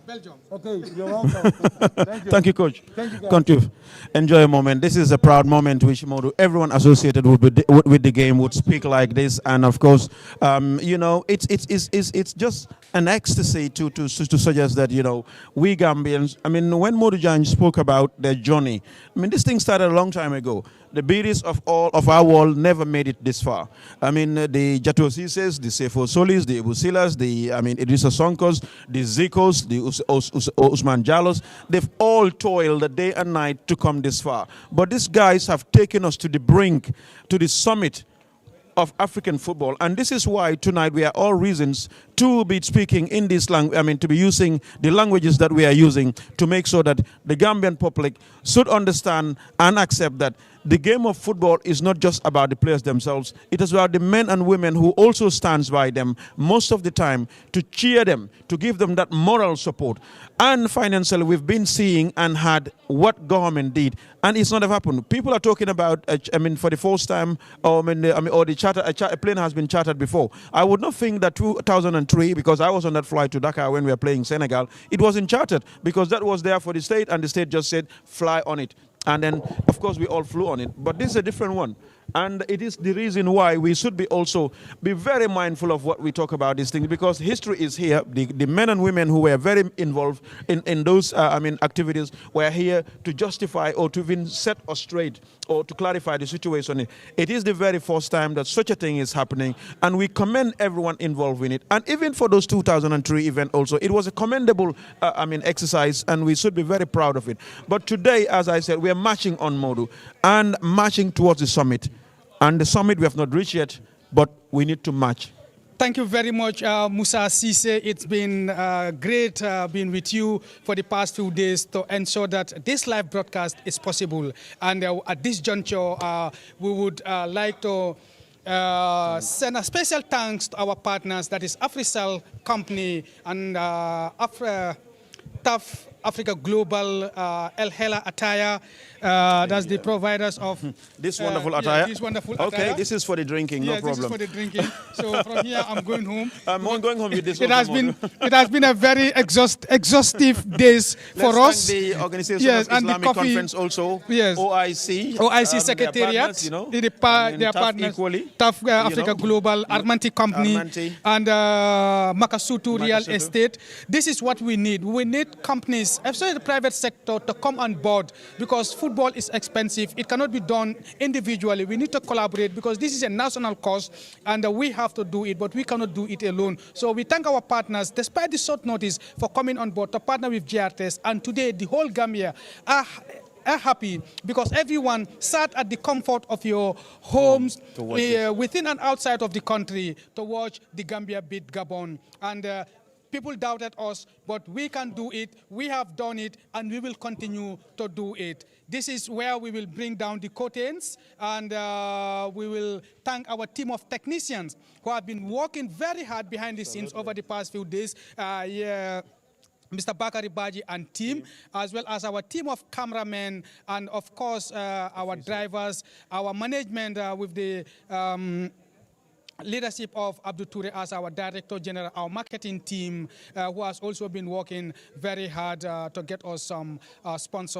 Belgium. Okay, you're welcome. Thank you. Thank you, Coach. Thank you, guys. Continue. Enjoy a moment. This is a proud moment which everyone associated with the game would speak like this. And of course, it's just an ecstasy to suggest that, we Gambians, when Modou Diagne spoke about their journey, this thing started a long time ago. The beauties of our world never made it this far. The Jato Sises, the Sefo Solis, the Ebusilas, the Idrissa Sonkos, the Zikos, the Usman Jallos, they've all toiled day and night to come this far. But these guys have taken us to the brink, to the summit of African football, and this is why tonight we are all reasons to be speaking in this language, to be using the languages that we are using to make sure that the Gambian public should understand and accept that the game of football is not just about the players themselves. It is about the men and women who also stands by them most of the time to cheer them, to give them that moral support. And financially, we've been seeing and had what government did, and it's not happened. People are talking about, for the first time, a plane has been chartered before. I would not think that 2003, because I was on that flight to Dakar when we were playing Senegal, it wasn't chartered because that was there for the state, and the state just said, fly on it. And then, of course, we all flew on it. But this is a different one. And it is the reason why we should be very mindful of what we talk about these things, because history is here. The men and women who were very involved in those activities were here to justify or to even set us straight or to clarify the situation. It is the very first time that such a thing is happening, and we commend everyone involved in it. And even for those 2003 event also, it was a commendable exercise, and we should be very proud of it. But today, as I said, we are marching on Modou and marching towards the summit. And the summit we have not reached yet, but we need to march. Thank you very much, Musa Sise. It's been great being with you for the past few days to ensure that this live broadcast is possible. And at this juncture, we would like to send a special thanks to our partners, that is Africell Company and TAF Africa Global, El Hela Attire. That's the providers of this wonderful attire. This wonderful attire. Okay, this is for the drinking, no problem. This is for the drinking. So from here, I'm going home. I'm going home with this. It has been a very exhaustive days for us. Thank the Organization of Islamic Conference also. Yes. OIC Secretariat. Their partners, equally. TAF Africa Global, Armanti Company, and Makasutu Real Estate. This is what we need. We need companies, especially the private sector, to come on board, because football is expensive. It cannot be done individually. We need to collaborate, because this is a national cause and we have to do it, but we cannot do it alone. So we thank our partners, despite the short notice, for coming on board to partner with GRTS. And today, the whole Gambia are happy because everyone sat at the comfort of your homes within and outside of the country to watch the Gambia beat Gabon. And people doubted us, but we can do it. We have done it, and we will continue to do it. This is where we will bring down the curtains, and we will thank our team of technicians who have been working very hard behind the scenes over the past few days. Mr. Bakari Baji and team, as well as our team of cameramen, and of course our drivers, our management with the leadership of Abdul Toure as our Director General, our marketing team, who has also been working very hard to get us some sponsors.